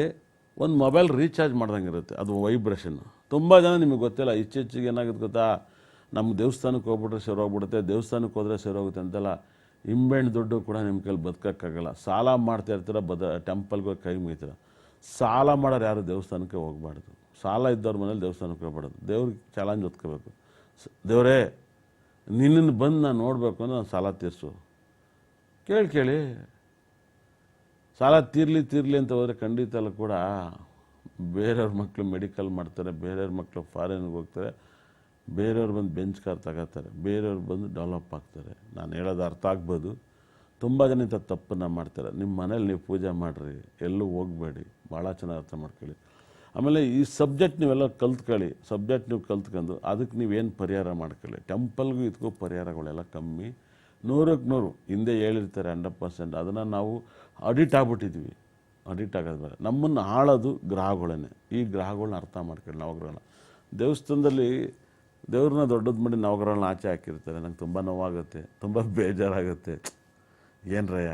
ಒಂದು ಮೊಬೈಲ್ ರೀಚಾರ್ಜ್ ಮಾಡ್ದಂಗೆ ಇರುತ್ತೆ, ಅದು ವೈಬ್ರೇಷನ್ನು. ತುಂಬ ಜನ ನಿಮಗೆ ಗೊತ್ತಿಲ್ಲ, ಇತ್ತೀಚೆಗೆ ಏನಾಗುತ್ತೆ ಗೊತ್ತಾ, ನಮ್ಮ ದೇವಸ್ಥಾನಕ್ಕೆ ಹೋಗ್ಬಿಟ್ರೆ ಸರೋಗ್ಬಿಡುತ್ತೆ, ದೇವಸ್ಥಾನಕ್ಕೆ ಹೋದರೆ ಸರೋಗುತ್ತೆ ಅಂತೆಲ್ಲ ಇಂಬೆಣ್ಣು ದುಡ್ಡು ಕೂಡ ನಿಮ್ಮ ಕೈಲಿ ಬದುಕೋಕ್ಕಾಗಲ್ಲ. ಸಾಲ ಮಾಡ್ತಾ ಇರ್ತೀರ, ಟೆಂಪಲ್ಗೆ ಹೋಗಿ ಕೈ ಮುಗಿತೀರ. ಸಾಲ ಮಾಡೋರು ಯಾರು ದೇವಸ್ಥಾನಕ್ಕೆ ಹೋಗಬಾರ್ದು. ಸಾಲ ಇದ್ದವ್ರ ಮನೇಲಿ ದೇವಸ್ಥಾನಕ್ಕೆ ಹೋಗ್ಬಾರ್ದು. ದೇವ್ರಿಗೆ ಚಾಲೆಂಜ್ ಹೊತ್ಕೋಬೇಕು. ದೇವರೇ ನಿನ್ನನ್ನು ಬಂದು ನಾನು ನೋಡಬೇಕು ಅಂದರೆ ನಾನು ಸಾಲ ತೀರಿಸು. ಕೇಳಿ ಸಾಲ ತೀರ್ಲಿ ಅಂತ ಹೋದರೆ ಖಂಡಿತ ಅಲ್ಲ ಕೂಡ ಬೇರೆಯವ್ರ ಮಕ್ಕಳು ಮೆಡಿಕಲ್ ಮಾಡ್ತಾರೆ, ಬೇರೆಯವ್ರ ಮಕ್ಕಳು ಫಾರಿನ್ಗೆ ಹೋಗ್ತಾರೆ, ಬೇರೆಯವ್ರು ಬಂದು ಬೆಂಚ್ ಕಾರ್ ತಗೋತಾರೆ, ಬೇರೆಯವ್ರು ಬಂದು ಡೆವಲಪ್ ಆಗ್ತಾರೆ. ನಾನು ಹೇಳೋದು ಅರ್ಥ ಆಗ್ಬೋದು. ತುಂಬ ಜನ ಇಂಥ ತಪ್ಪನ್ನು ಮಾಡ್ತಾರೆ. ನಿಮ್ಮ ಮನೇಲಿ ನೀವು ಪೂಜೆ ಮಾಡಿರಿ, ಎಲ್ಲೂ ಹೋಗಬೇಡಿ. ಭಾಳ ಚೆನ್ನಾಗಿ ಅರ್ಥ ಮಾಡ್ಕೊಳ್ಳಿ. ಆಮೇಲೆ ಈ ಸಬ್ಜೆಕ್ಟ್ ನೀವೆಲ್ಲ ಕಲ್ತ್ಕೊಳ್ಳಿ. ಸಬ್ಜೆಕ್ಟ್ ನೀವು ಕಲ್ತ್ಕೊಂಡು ಅದಕ್ಕೆ ನೀವೇನು ಪರಿಹಾರ ಮಾಡ್ಕೊಳ್ಳಿ. ಟೆಂಪಲ್ಗೂ ಇದಕ್ಕೂ ಪರಿಹಾರಗಳೆಲ್ಲ ಕಮ್ಮಿ, 100ಕ್ಕೆ 100 ಹಿಂದೆ ಹೇಳಿರ್ತಾರೆ 100%. ಅದನ್ನು ನಾವು ಅಡಿಟ್ ಆಗ್ಬಿಟ್ಟಿದ್ವಿ. ಅಡಿಟ್ ಆಗೋದು ಬೇಡ. ನಮ್ಮನ್ನು ಆಳೋದು ಗ್ರಹಗಳೇ. ಈ ಗ್ರಹಗಳನ್ನ ಅರ್ಥ ಮಾಡ್ಕೊಳ್ಳಿ. ನವಗ್ರಹನ ದೇವಸ್ಥಾನದಲ್ಲಿ ದೇವ್ರನ್ನ ದೊಡ್ಡದು ಮಾಡಿ ನವಗ್ರಹಗಳನ್ನ ಆಚೆ ಹಾಕಿರ್ತಾರೆ. ನಂಗೆ ತುಂಬ ನೋವಾಗುತ್ತೆ, ತುಂಬ ಬೇಜಾರಾಗುತ್ತೆ. ಏನ್ರಯ್ಯ,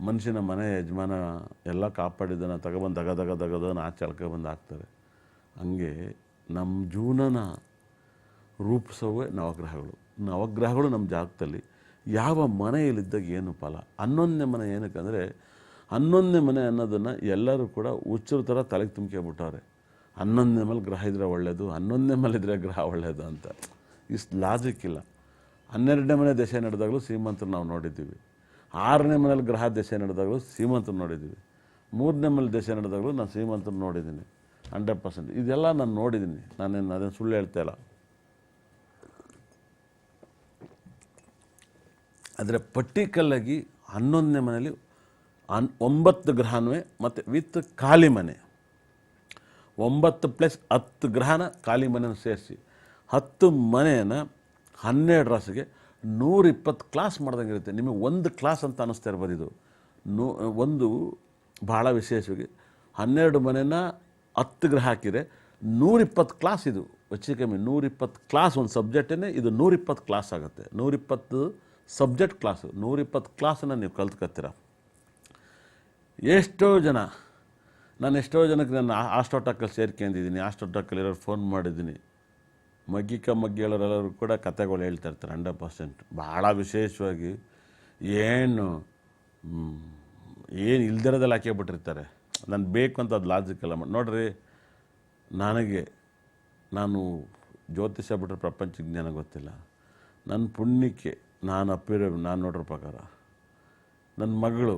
ಮನುಷ್ಯನ ಮನೆ ಯಜಮಾನ ಎಲ್ಲ ಕಾಪಾಡಿದ್ದನ್ನು ತಗೊಬಂದು ದಗದನ್ನು ಆಚೆ ಎಳ್ಕೊಬಂದು ಹಾಕ್ತಾರೆ. ಹಂಗೆ ನಮ್ಮ ಜೀವನನ ರೂಪಿಸೋವೇ ನವಗ್ರಹಗಳು ನಮ್ಮ ಜಾಗದಲ್ಲಿ ಯಾವ ಮನೆಯಲ್ಲಿದ್ದಾಗ ಏನು ಫಲ. 11ನೇ ಮನೆ ಏನಕ್ಕಂದರೆ 11ನೇ ಮನೆ ಅನ್ನೋದನ್ನು ಎಲ್ಲರೂ ಕೂಡ ಹುಚ್ಚರ ಥರ ತಲೆಗೆ ತುಂಬ್ಕೊಂಬಿಟ್ಟವ್ರೆ. 11ನೇ ಮೇಲೆ ಗ್ರಹ ಇದ್ದರೆ ಒಳ್ಳೆಯದು, 11ನೇ ಮೇಲೆ ಇದ್ದರೆ ಗ್ರಹ ಒಳ್ಳೆಯದು ಅಂತ. ಇಷ್ಟು ಲಾಜಿಕ್ ಇಲ್ಲ. 12ನೇ ಮನೆ ದಶೆ ನಡೆದಾಗಲೂ ಶ್ರೀಮಂತರು ನಾವು ನೋಡಿದ್ದೀವಿ. 6ನೇ ಮನೇಲಿ ಗ್ರಹ ದಶೆ ನಡೆದಾಗಲೂ ಶ್ರೀಮಂತರು ನೋಡಿದ್ದೀವಿ. 3ನೇ ಮನೇಲಿ ದಶೆ ನಡೆದಾಗಲೂ ನಾನು ಶ್ರೀಮಂತರು ನೋಡಿದ್ದೀನಿ 100%. ಇದೆಲ್ಲ ನಾನು ನೋಡಿದ್ದೀನಿ. ಅದೇನು ಸುಳ್ಳು ಹೇಳ್ತಾ ಇಲ್ಲ. ಆದರೆ ಪರ್ಟಿಕಲಾಗಿ 11ನೇ ಮನೆಯಲ್ಲಿ 9 ಗ್ರಹನೂ ಮತ್ತು ವಿತ್ ಖಾಲಿ ಮನೆ, 9 + 10 ಗ್ರಹನ ಖಾಲಿ ಮನೆಯನ್ನು ಸೇರಿಸಿ 10 ಮನೆಯನ್ನು 12 ರಾಶಿಗೆ 120 ಕ್ಲಾಸ್ ಮಾಡ್ದಂಗೆ ಇರುತ್ತೆ. ನಿಮಗೆ ಒಂದು ಕ್ಲಾಸ್ ಅಂತ ಅನ್ನಿಸ್ತಾ ಇರ್ಬೋದು. ಇದು ಒಂದು ಭಾಳ ವಿಶೇಷವಾಗಿ 12 ಮನೆನ 10 ಗ್ರಹ ಹಾಕಿದರೆ 120 ಕ್ಲಾಸ್. ಇದು ಹೆಚ್ಚು ಕಮ್ಮಿ 120 ಕ್ಲಾಸ್. ಒಂದು ಸಬ್ಜೆಕ್ಟೇ ಇದು 120 ಕ್ಲಾಸ್ ಆಗುತ್ತೆ. 120 ಸಬ್ಜೆಕ್ಟ್ ಕ್ಲಾಸು, 120 ಕ್ಲಾಸನ್ನು ನೀವು ಕಲ್ತ್ಕೊತೀರ. ಎಷ್ಟೋ ಜನ ನಾನು ಎಷ್ಟೋ ಜನಕ್ಕೆ ನಾನು ಆಸ್ಟ್ರೋಟಾಕಲ್ಲಿ ಸೇರ್ಕೊಂಡಿದ್ದೀನಿ, ಆಸ್ಟ್ರೋಟಾಕಲ್ಲಿರೋರು ಫೋನ್ ಮಾಡಿದ್ದೀನಿ. ಮಗ್ಗಿ ಹೇಳೋರೆಲ್ಲರೂ ಕೂಡ ಕತೆಗಳು ಹೇಳ್ತಾ ಇರ್ತಾರೆ 100%. ಭಾಳ ವಿಶೇಷವಾಗಿ ಏನು ಇಲ್ದಿರೋದೆಲ್ಲ ಹಾಕಿಬಿಟ್ಟಿರ್ತಾರೆ. ನಾನು ಬೇಕು ಅಂತ ಅದು ಲಾಜಿಕಲ್ಲ ನೋಡ್ರಿ. ನಾನು ಜ್ಯೋತಿಷ್ಯ ಬಿಟ್ಟರೆ ಪ್ರಪಂಚ ಜ್ಞಾನ ಗೊತ್ತಿಲ್ಲ. ನನ್ನ ಪುಣ್ಯಕ್ಕೆ ನಾನು ನೋಡಿರೋ ಪ್ರಕಾರ ನನ್ನ ಮಗಳು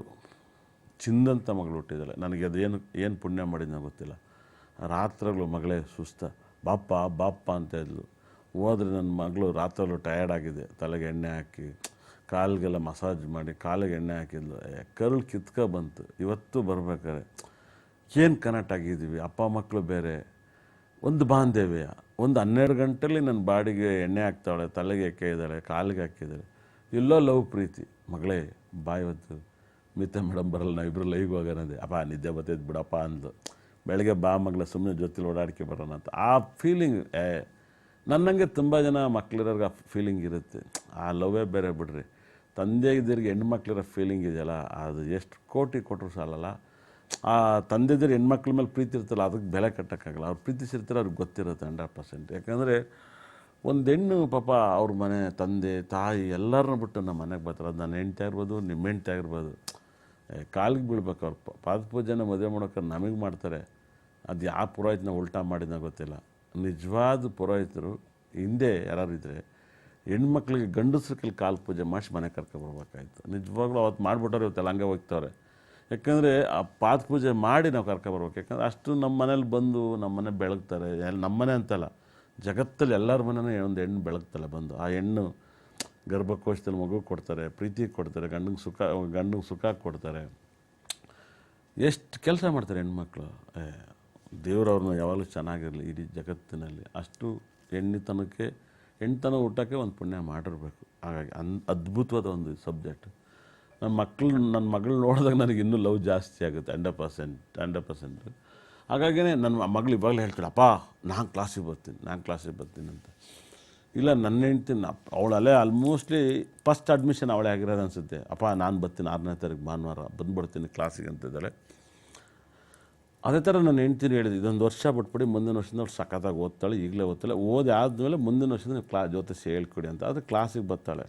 ಚಿಂದಂಥ ಮಗಳು ಹುಟ್ಟಿದ್ದಾಳೆ. ನನಗೆ ಏನು ಪುಣ್ಯ ಮಾಡಿದ್ನೋ ಗೊತ್ತಿಲ್ಲ. ರಾತ್ರಿಗಳು ಮಗಳೇ ಬಾಪ್ಪ ಅಂತ ಇದ್ಲು. ಹೋದ್ರೆ ನನ್ನ ಮಗಳು ರಾತ್ರಿಗಳು ಟಯರ್ಡ್ ಆಗಿದೆ, ತಲೆಗೆ ಎಣ್ಣೆ ಹಾಕಿ ಕಾಲಿಗೆಲ್ಲ ಮಸಾಜ್ ಮಾಡಿ ಕಾಲಿಗೆ ಎಣ್ಣೆ ಹಾಕಿದ್ಲು. ಕರುಳು ಬಂತು. ಇವತ್ತು ಬರ್ಬೇಕಾರೆ ಏನು ಕನೆಕ್ಟ್ ಆಗಿದ್ದೀವಿ, ಅಪ್ಪ ಮಕ್ಕಳು ಬೇರೆ, ಒಂದು ಬಾಂಧವ್ಯ. ಒಂದು 12 ಗಂಟೆಲಿ ನನ್ನ ಬಾಡಿಗೆ ಎಣ್ಣೆ ಹಾಕ್ತಾಳೆ, ತಲೆಗೆ ಇದ್ದಾಳೆ, ಕಾಲಿಗೆ ಹಾಕಿದ್ದಾಳೆ. ಎಲ್ಲೋ ಲವ್ ಪ್ರೀತಿ. ಮಗಳೇ ಇವತ್ತು ಮಿತ್ತೆ ಮೇಡಮ್ ಬರಲ್ಲ, ನಾವಿಬ್ಬರು ಲೈವ್ಗೆ ಹೋಗೋಣದೆ. ಅಪ್ಪ ನಿದ್ದೆ ಬರ್ತೈತೆ ಬಿಡಪ್ಪ ಅಂದು. ಬೆಳಗ್ಗೆ ಮಗಳ ಸುಮ್ಮನೆ ಜೊತೆಲಿ ಓಡಾಡಿಕೆ ಬರೋಣ ಅಂತ. ಆ ಫೀಲಿಂಗ್ ನನ್ನಂಗೆ ತುಂಬ ಜನ ಮಕ್ಳಿರೋರ್ಗೆ ಆ ಫೀಲಿಂಗ್ ಇರುತ್ತೆ. ಆ ಲವ್ವೇ ಬೇರೆ ಬಿಡ್ರಿ. ತಂದೆ ಇದ್ದರಿಗೆ ಹೆಣ್ಮಕ್ಳಿರೋ ಫೀಲಿಂಗ್ ಇದೆಯಲ್ಲ, ಅದು ಎಷ್ಟು ಕೋಟಿ ಕೊಟ್ಟರು ಸಾಲಲ್ಲ. ಆ ತಂದೆದಿರು ಹೆಣ್ಮಕ್ಳ ಮೇಲೆ ಪ್ರೀತಿ ಇರ್ತಲ್ಲ, ಅದಕ್ಕೆ ಬೆಲೆ ಕಟ್ಟೋಕ್ಕಾಗಲ್ಲ. ಅವ್ರು ಪ್ರೀತಿಸಿರ್ತಾರೆ, ಅವ್ರಿಗೆ ಗೊತ್ತಿರುತ್ತೆ 100%. ಯಾಕಂದರೆ ಒಂದು ಹೆಣ್ಣು ಪಾಪ ಅವ್ರ ಮನೆ ತಂದೆ ತಾಯಿ ಎಲ್ಲರನ್ನ ಬಿಟ್ಟು ನಮ್ಮ ಮನೆಗೆ ಬರ್ತಾರೆ. ಅದು ನನ್ನ ಹೆಂಡ್ತಿ ಆಗಿರ್ಬೋದು, ನಿಮ್ಮ ಹೆಂಡ್ತಿ ಆಗಿರ್ಬೋದು. ಕಾಲಿಗೆ ಬೀಳ್ಬೇಕು. ಅವ್ರು ಪಾದ ಪೂಜೆನ ಮದುವೆ ಮಾಡೋಕೆ ನಮಗೆ ಮಾಡ್ತಾರೆ. ಅದು ಯಾವ ಪುರೋಹಿತನ ಉಲ್ಟಾ ಮಾಡಿದ್ನ ಗೊತ್ತಿಲ್ಲ. ನಿಜವಾದ ಪುರೋಹಿತರು ಹಿಂದೆ ಯಾರು ಇದ್ದರೆ ಹೆಣ್ಮಕ್ಳಿಗೆ ಗಂಡಸ್ರ ಕೈಲಿ ಕಾಲು ಪೂಜೆ ಮಾಡಿಸಿ ಮನೆ ಕರ್ಕೊಬರ್ಬೇಕಾಯ್ತು. ನಿಜವಾಗ್ಲೂ ಅವತ್ತು ಮಾಡಿಬಿಟ್ಟವ್ರು, ಇವತ್ತೆಲ್ಲ ಹಂಗೆ ಹೋಗ್ತವ್ರೆ. ಯಾಕಂದರೆ ಆ ಪಾದ ಪೂಜೆ ಮಾಡಿ ನಾವು ಕರ್ಕೊಬರ್ಬೇಕು. ಯಾಕಂದರೆ ಅಷ್ಟು ನಮ್ಮ ಮನೇಲಿ ಬಂದು ನಮ್ಮ ಮನೆ ಬೆಳಗ್ತಾರೆ. ನಮ್ಮ ಮನೆ ಅಂತಲ್ಲ, ಜಗತ್ತಲ್ಲಿ ಎಲ್ಲರ ಮನೆಯೂ ಒಂದು ಹೆಣ್ಣು ಬೆಳಗ್ತಲ್ಲ ಬಂದು. ಆ ಹೆಣ್ಣು ಗರ್ಭಕೋಶದಲ್ಲಿ ಮಗು ಕೊಡ್ತಾರೆ, ಪ್ರೀತಿ ಕೊಡ್ತಾರೆ, ಗಂಡಿಗೆ ಸುಖ ಕೊಡ್ತಾರೆ. ಎಷ್ಟು ಕೆಲಸ ಮಾಡ್ತಾರೆ ಹೆಣ್ಮಕ್ಳು. ದೇವ್ರವ್ರನ್ನ ಯಾವಾಗಲೂ ಚೆನ್ನಾಗಿರಲಿ ಇಡೀ ಜಗತ್ತಿನಲ್ಲಿ. ಅಷ್ಟು ಹೆಣ್ತನ ಊಟಕ್ಕೆ ಒಂದು ಪುಣ್ಯ ಮಾಡಿರ್ಬೇಕು. ಹಾಗಾಗಿ ಅದ್ಭುತವಾದ ಒಂದು ಸಬ್ಜೆಕ್ಟ್. ನನ್ನ ಮಗಳು ನೋಡಿದಾಗ ನನಗೆ ಇನ್ನೂ ಲವ್ ಜಾಸ್ತಿ ಆಗುತ್ತೆ. 100%. ಹಾಗಾಗಿಯೇ ನನ್ನ ಮಗಳು ಇವಾಗಲೇ ಹೇಳ್ತಾಳೆ, ಅಪ್ಪ ನಾನು ಕ್ಲಾಸಿಗೆ ಬರ್ತೀನಿ ಅಂತ. ಇಲ್ಲ, ನನ್ನ ಹೆಂಡ್ತಿ ಅವಳಲ್ಲೇ ಆಲ್ಮೋಸ್ಟ್ಲಿ ಫಸ್ಟ್ ಅಡ್ಮಿಷನ್ ಅವಳೇ ಆಗಿರೋದು ಅನಿಸುತ್ತೆ. ಅಪ್ಪ ನಾನು ಬರ್ತೀನಿ 6ನೇ ತಾರೀಕು ಭಾನುವಾರ ಬಂದುಬಿಡ್ತೀನಿ ಕ್ಲಾಸಿಗೆ ಅಂತಿದ್ದಾಳೆ. ಅದೇ ಥರ ನನ್ನ ಹೆಂಡ್ತಿನ ಹೇಳಿದೆ, ಇದೊಂದು ವರ್ಷ ಬಿಟ್ಬಿಡಿ, ಮುಂದಿನ ವರ್ಷದಿಂದ ಅವ್ಳು ಸಖತ್ತಾಗಿ ಓದ್ತಾಳೆ. ಈಗಲೇ ಓದ್ತಾಳೆ, ಓದಿ ಆದಮೇಲೆ ಮುಂದಿನ ವರ್ಷದಿಂದ ಜ್ಯೋತಿಷ್ಯ ಹೇಳ್ಕೊಡಿ ಅಂತ. ಅದು ಕ್ಲಾಸಿಗೆ ಬರ್ತಾಳೆ.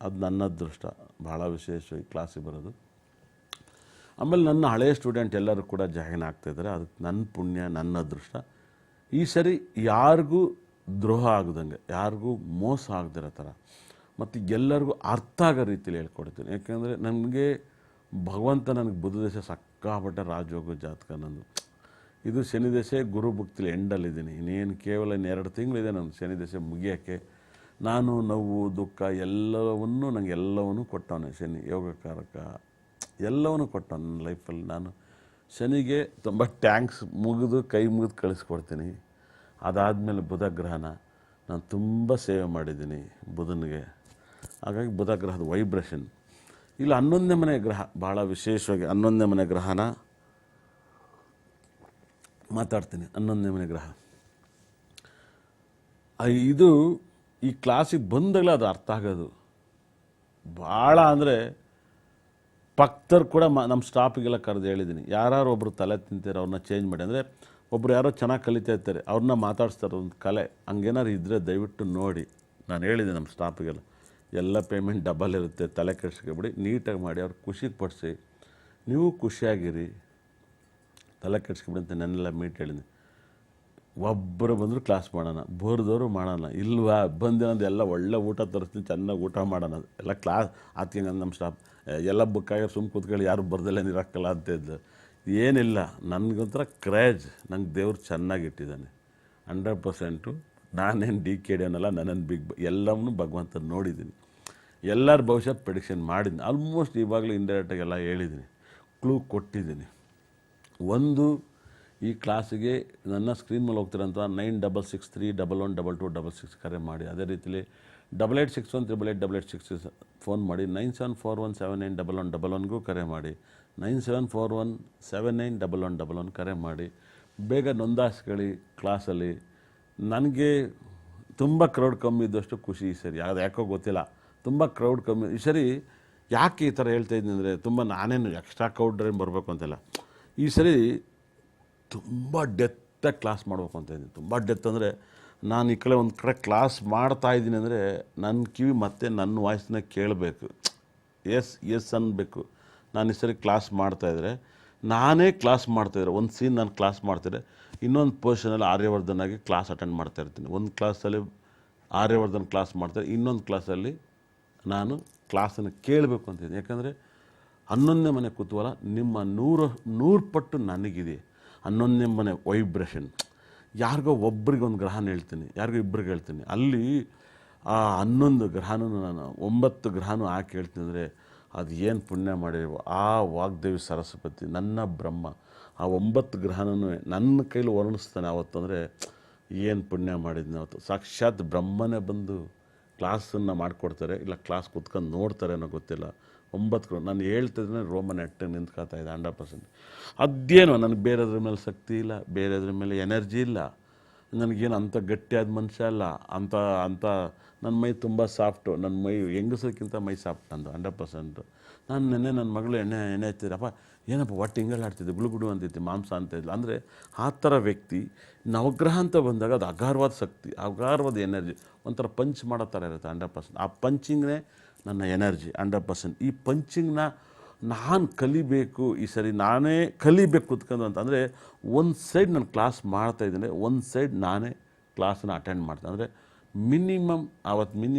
ಅದು ನನ್ನ ಅದೃಷ್ಟ. ಭಾಳ ವಿಶೇಷವಾಗಿ ಕ್ಲಾಸಿಗೆ ಬರೋದು. ಆಮೇಲೆ ನನ್ನ ಹಳೆಯ ಸ್ಟೂಡೆಂಟ್ ಎಲ್ಲರೂ ಕೂಡ ಜಾಯಿನ್ ಆಗ್ತಾಯಿದ್ದಾರೆ. ಅದಕ್ಕೆ ನನ್ನ ಪುಣ್ಯ, ನನ್ನ ಅದೃಷ್ಟ. ಈ ಸರಿ ಯಾರಿಗೂ ದ್ರೋಹ ಆಗದಂಗೆ, ಯಾರಿಗೂ ಮೋಸ ಆಗದಿರೋ ಥರ ಮತ್ತು ಎಲ್ಲರಿಗೂ ಅರ್ಥ ಆಗೋ ರೀತಿಯಲ್ಲಿ ಹೇಳ್ಕೊಡ್ತೀನಿ. ಯಾಕೆಂದರೆ ನನಗೆ ಭಗವಂತ ನನಗೆ ಬುಧ ದೇಶ ಸಿಕ್ಕಾಪಟ್ಟೆ ರಾಜಯೋಗ ಜಾತಕ ನಂದು. ಇದು ಶನಿ ದಶೆ ಗುರು ಭುಕ್ತಿಲಿ ಎಂಡಲ್ಲಿದ್ದೀನಿ. ಇನ್ನೇನು ಕೇವಲ 2 ತಿಂಗಳಿದೆ ನನ್ನ ಶನಿ ದಶೆ ಮುಗಿಯೋಕ್ಕೆ. ನಾನು ನೋವು ದುಃಖ ಎಲ್ಲವನ್ನೂ ಕೊಟ್ಟವನೆ ಶನಿ. ಯೋಗಕಾರಕ ಎಲ್ಲವನ್ನೂ ಕೊಟ್ಟವನು ನನ್ನ ಲೈಫಲ್ಲಿ. ನಾನು ಶನಿಗೆ ತುಂಬ ಟ್ಯಾಂಕ್ಸ್ ಕೈ ಮುಗಿದು ಕಳಿಸ್ಕೊಡ್ತೀನಿ. ಅದಾದಮೇಲೆ ಬುಧ ಗ್ರಹನ ನಾನು ತುಂಬ ಸೇವೆ ಮಾಡಿದ್ದೀನಿ ಬುಧನಿಗೆ. ಹಾಗಾಗಿ ಬುಧ ಗ್ರಹದ ವೈಬ್ರೇಷನ್ ಇಲ್ಲ. 11ನೇ ಮನೆ ಗ್ರಹ ಭಾಳ ವಿಶೇಷವಾಗಿ 11ನೇ ಮನೆ ಗ್ರಹನ ಮಾತಾಡ್ತೀನಿ. 11ನೇ ಮನೆ ಗ್ರಹ ಇದು ಈ ಕ್ಲಾಸಿಗೆ ಬಂದಾಗಲೇ ಅದು ಅರ್ಥ ಆಗೋದು. ಭಾಳ ಅಂದರೆ ಭಕ್ತರು ಕೂಡ ನಮ್ಮ ಸ್ಟಾಫಿಗೆಲ್ಲ ಕರೆದು ಹೇಳಿದ್ದೀನಿ, ಯಾರು ಒಬ್ಬರು ತಲೆ ತಿಂತಾರೆ ಅವ್ರನ್ನ ಚೇಂಜ್ ಮಾಡಿ. ಅಂದರೆ ಒಬ್ರು ಯಾರೋ ಚೆನ್ನಾಗಿ ಕಲಿತಾ ಇರ್ತಾರೆ, ಅವ್ರನ್ನ ಮಾತಾಡಿಸ್ತಾರೆ, ಒಂದು ಕಲೆ. ಹಂಗೇನಾದ್ರು ಇದ್ದರೆ ದಯವಿಟ್ಟು ನೋಡಿ. ನಾನು ಹೇಳಿದೆ ನಮ್ಮ ಸ್ಟಾಫಿಗೆಲ್ಲ, ಎಲ್ಲ ಪೇಮೆಂಟ್ ಡಬಲ್ ಇರುತ್ತೆ, ತಲೆ ಕೆಡಿಸ್ಕೊಬಿಡಿ, ನೀಟಾಗಿ ಮಾಡಿ, ಅವ್ರು ಖುಷಿಗೆ ಪಡಿಸಿ, ನೀವು ಖುಷಿಯಾಗಿರಿ, ತಲೆ ಕೆಡಿಸ್ಕೊಬಿಡಿ ಅಂತ ನನ್ನೆಲ್ಲ ಮೀಟ್ ಹೇಳಿದೆ. ಒಬ್ಬರು ಬಂದರೂ ಕ್ಲಾಸ್ ಮಾಡೋಣ, ಬೋರ್ದವರು ಮಾಡೋಣ, ಇಲ್ವಾ ಬಂದಿರೋದು ಎಲ್ಲ ಒಳ್ಳೆ ಊಟ ತರಿಸ್ತೀನಿ, ಚೆನ್ನಾಗಿ ಊಟ ಮಾಡೋಣ, ಎಲ್ಲ ಕ್ಲಾಸ್ ಆತ್ಕಂಗೆ ನಮ್ಮ ಸ್ಟಾಫ್ ಎಲ್ಲ ಬುಕ್ಕಾಗಿ ಸುಮ್ಮ ಕೂತ್ಕೊಳ್ಳಿ, ಯಾರು ಬರ್ದಲ್ಲೇ ಇರೋಕ್ಕಲ್ಲ ಅಂತಿದ್ದು. ಏನಿಲ್ಲ, ನನಗೊಂಥರ ಕ್ರೇಜ್. ನಂಗೆ ದೇವ್ರು ಚೆನ್ನಾಗಿಟ್ಟಿದ್ದಾನೆ 100%. ನಾನೇನು DKD ಅನ್ನಲ್ಲ, ನನ್ನನ್ನು ಎಲ್ಲವನ್ನೂ ಭಗವಂತ ನೋಡಿದ್ದೀನಿ. ಎಲ್ಲರ ಭವಿಷ್ಯ ಪ್ರೆಡಿಕ್ಷನ್ ಮಾಡಿದ್ದೀನಿ. ಆಲ್ಮೋಸ್ಟ್ ಇವಾಗಲೂ ಇಂಡೈರೆಕ್ಟಾಗಿ ಎಲ್ಲ ಹೇಳಿದ್ದೀನಿ, ಕ್ಲೂ ಕೊಟ್ಟಿದ್ದೀನಿ. ಒಂದು, ಈ ಕ್ಲಾಸಿಗೆ ನನ್ನ ಸ್ಕ್ರೀನ್ ಮೇಲೆ ಹೋಗ್ತಿರೋಂಥ 9663112266 ಕರೆ ಮಾಡಿ. ಅದೇ ರೀತಿಲಿ 8861888866 ಫೋನ್ ಮಾಡಿ. 9741791111ಗೂ ಕರೆ ಮಾಡಿ. 9741791111 ಕರೆ ಮಾಡಿ. ಬೇಗ ನೋಂದಾಯಿಸ್ಕೊಳ್ಳಿ ಕ್ಲಾಸಲ್ಲಿ. ನನಗೆ ತುಂಬ ಕ್ರೌಡ್ ಕಮ್ಮಿ ಇದ್ದಷ್ಟು ಖುಷಿ ಈ ಸರಿ. ಅದು ಯಾಕೋ ಗೊತ್ತಿಲ್ಲ, ತುಂಬ ಕ್ರೌಡ್ ಕಮ್ಮಿ ಈ ಸರಿ. ಯಾಕೆ ಈ ಥರ ಹೇಳ್ತಾ ಇದ್ದೀನಿ ಅಂದರೆ, ತುಂಬ ನಾನೇನು ಎಕ್ಸ್ಟ್ರಾ ಕೌಡ್ರೇನು ಬರಬೇಕು ಅಂತೆಲ್ಲ, ಈ ಸರಿ ತುಂಬ ಡೆತ್ತಾಗಿ ಕ್ಲಾಸ್ ಮಾಡಬೇಕು ಅಂತ ಇದ್ದೀನಿ. ತುಂಬ ಡೆತ್ ಅಂದರೆ ನಾನು ಈ ಕಡೆ ಒಂದು ಕಡೆ ಕ್ಲಾಸ್ ಮಾಡ್ತಾ ಇದ್ದೀನಿ ಅಂದರೆ ನನ್ನ ಕಿವಿ ಮತ್ತೆ ನನ್ನ ವಾಯ್ಸನ್ನ ಕೇಳಬೇಕು, ಎಸ್ ಎಸ್ ಅನ್ನಬೇಕು. ನಾನು ಈ ಸರಿ ಕ್ಲಾಸ್ ಮಾಡ್ತಾಯಿದ್ರೆ ನಾನೇ ಕ್ಲಾಸ್ ಮಾಡ್ತಾಯಿದ್ರೆ, ಒಂದು ಸೀನ್ ನಾನು ಕ್ಲಾಸ್ ಮಾಡ್ತಿದ್ದೆ, ಇನ್ನೊಂದು ಪೊಸಿಷನಲ್ಲಿ ಆರ್ಯವರ್ಧನ್ ಆಗಿ ಕ್ಲಾಸ್ ಅಟೆಂಡ್ ಮಾಡ್ತಾ ಇರ್ತೀನಿ. ಒಂದು ಕ್ಲಾಸಲ್ಲಿ ಆರ್ಯವರ್ಧನ್ ಕ್ಲಾಸ್ ಮಾಡ್ತಾರೆ, ಇನ್ನೊಂದು ಕ್ಲಾಸಲ್ಲಿ ನಾನು ಕ್ಲಾಸನ್ನು ಕೇಳಬೇಕು ಅಂತಿದ್ದೀನಿ. ಯಾಕಂದರೆ 11ನೇ ಮನೆ ಕುತೂಹಲ ನಿಮ್ಮ 100 ಪಟ್ಟು ನನಗಿದೆ. 11ನೇ ಮನೆ ವೈಬ್ರೇಷನ್. ಯಾರಿಗೋ ಒಬ್ರಿಗೆ ಒಂದು ಗ್ರಹನ ಹೇಳ್ತೀನಿ, ಯಾರಿಗೋ ಇಬ್ಬರಿಗೆ ಹೇಳ್ತೀನಿ, ಅಲ್ಲಿ ಆ 11 ಗ್ರಹನೂ ನಾನು 9 ಗ್ರಹನೂ ಹಾಕಿ ಹೇಳ್ತೀನಿ ಅಂದರೆ ಅದು ಏನು ಪುಣ್ಯ ಮಾಡಿರುವ ಆ ವಾಗ್ದೇವಿ ಸರಸ್ವತಿ ನನ್ನ ಬ್ರಹ್ಮ ಆ 9 ಗ್ರಹನೂ ನನ್ನ ಕೈಲಿ ವರ್ಣಿಸ್ತಾನೆ ಆವತ್ತು. ಅಂದರೆ ಏನು ಪುಣ್ಯ ಮಾಡಿದ್ನಿ ಅವತ್ತು. ಸಾಕ್ಷಾತ್ ಬ್ರಹ್ಮನೇ ಬಂದು ಕ್ಲಾಸನ್ನು ಮಾಡಿಕೊಡ್ತಾರೆ, ಇಲ್ಲ ಕ್ಲಾಸ್ ಕೂತ್ಕೊಂಡು ನೋಡ್ತಾರೆ ಅನ್ನೋ ಗೊತ್ತಿಲ್ಲ. 9 ನಾನು ಹೇಳ್ತಿದ್ರೆ ರೋಮನ್ ನೆಟ್ಟಗೆ ನಿಂತ್ಕೊತಾ ಇದೆ 100%. ಅದೇನೋ ನನಗೆ ಬೇರೆದ್ರ ಮೇಲೆ ಶಕ್ತಿ ಇಲ್ಲ, ಬೇರೆದ್ರ ಮೇಲೆ ಎನರ್ಜಿ ಇಲ್ಲ, ನನಗೇನು ಅಂಥ ಗಟ್ಟಿಯಾದ ಮನುಷ್ಯ ಅಲ್ಲ, ಅಂಥ ನನ್ನ ಮೈ ತುಂಬ ಸಾಫ್ಟು, ನನ್ನ ಮೈ ಹೆಂಗಸಕ್ಕಿಂತ ಮೈ ಸಾಫ್ಟ್ ನಂದು 100%. ನಾನು ನೆನ್ನೆ ನನ್ನ ಮಗಳು ಎಣ್ಣೆ ಹಚ್ತಿದ್ರಪ್ಪ, ಏನಪ್ಪ ಹೊಟ್ಟೆ ಹಿಂಗೆಲ್ಲಾಡ್ತಿದ್ದೆ, ಗುಳುಗುಡು ಅಂತಿತ್ತು, ಮಾಂಸ ಅಂತ ಇದ್ಲು. ಅಂದರೆ ಆ ಥರ ವ್ಯಕ್ತಿ. ನವಗ್ರಹ ಅಂತ ಬಂದಾಗ ಅದು ಅಗಾರವಾದ ಶಕ್ತಿ, ಅಗಾರವಾದ ಎನರ್ಜಿ, ಒಂಥರ ಪಂಚ್ ಮಾಡೋ ಥರ ಇರುತ್ತೆ 100%. ಆ ಪಂಚಿಂಗ್ನೇ ನನ್ನ ಎನರ್ಜಿ 100%. ಈ ಪಂಚಿಂಗ್ನ ನಾನು ಕಲಿಬೇಕು, ಈ ಸರಿ ನಾನೇ ಕಲಿಬೇಕು ಕೂತ್ಕೊಂಡು ಅಂತಂದರೆ ಒಂದು ಸೈಡ್ ನಾನು ಕ್ಲಾಸ್ ಮಾಡ್ತಾಯಿದ್ದೀನಿ, ಒಂದು ಸೈಡ್ ನಾನೇ ಕ್ಲಾಸನ್ನು ಅಟೆಂಡ್ ಮಾಡ್ತೀನಿ. ಅಂದರೆ ಮಿನಿಮಮ್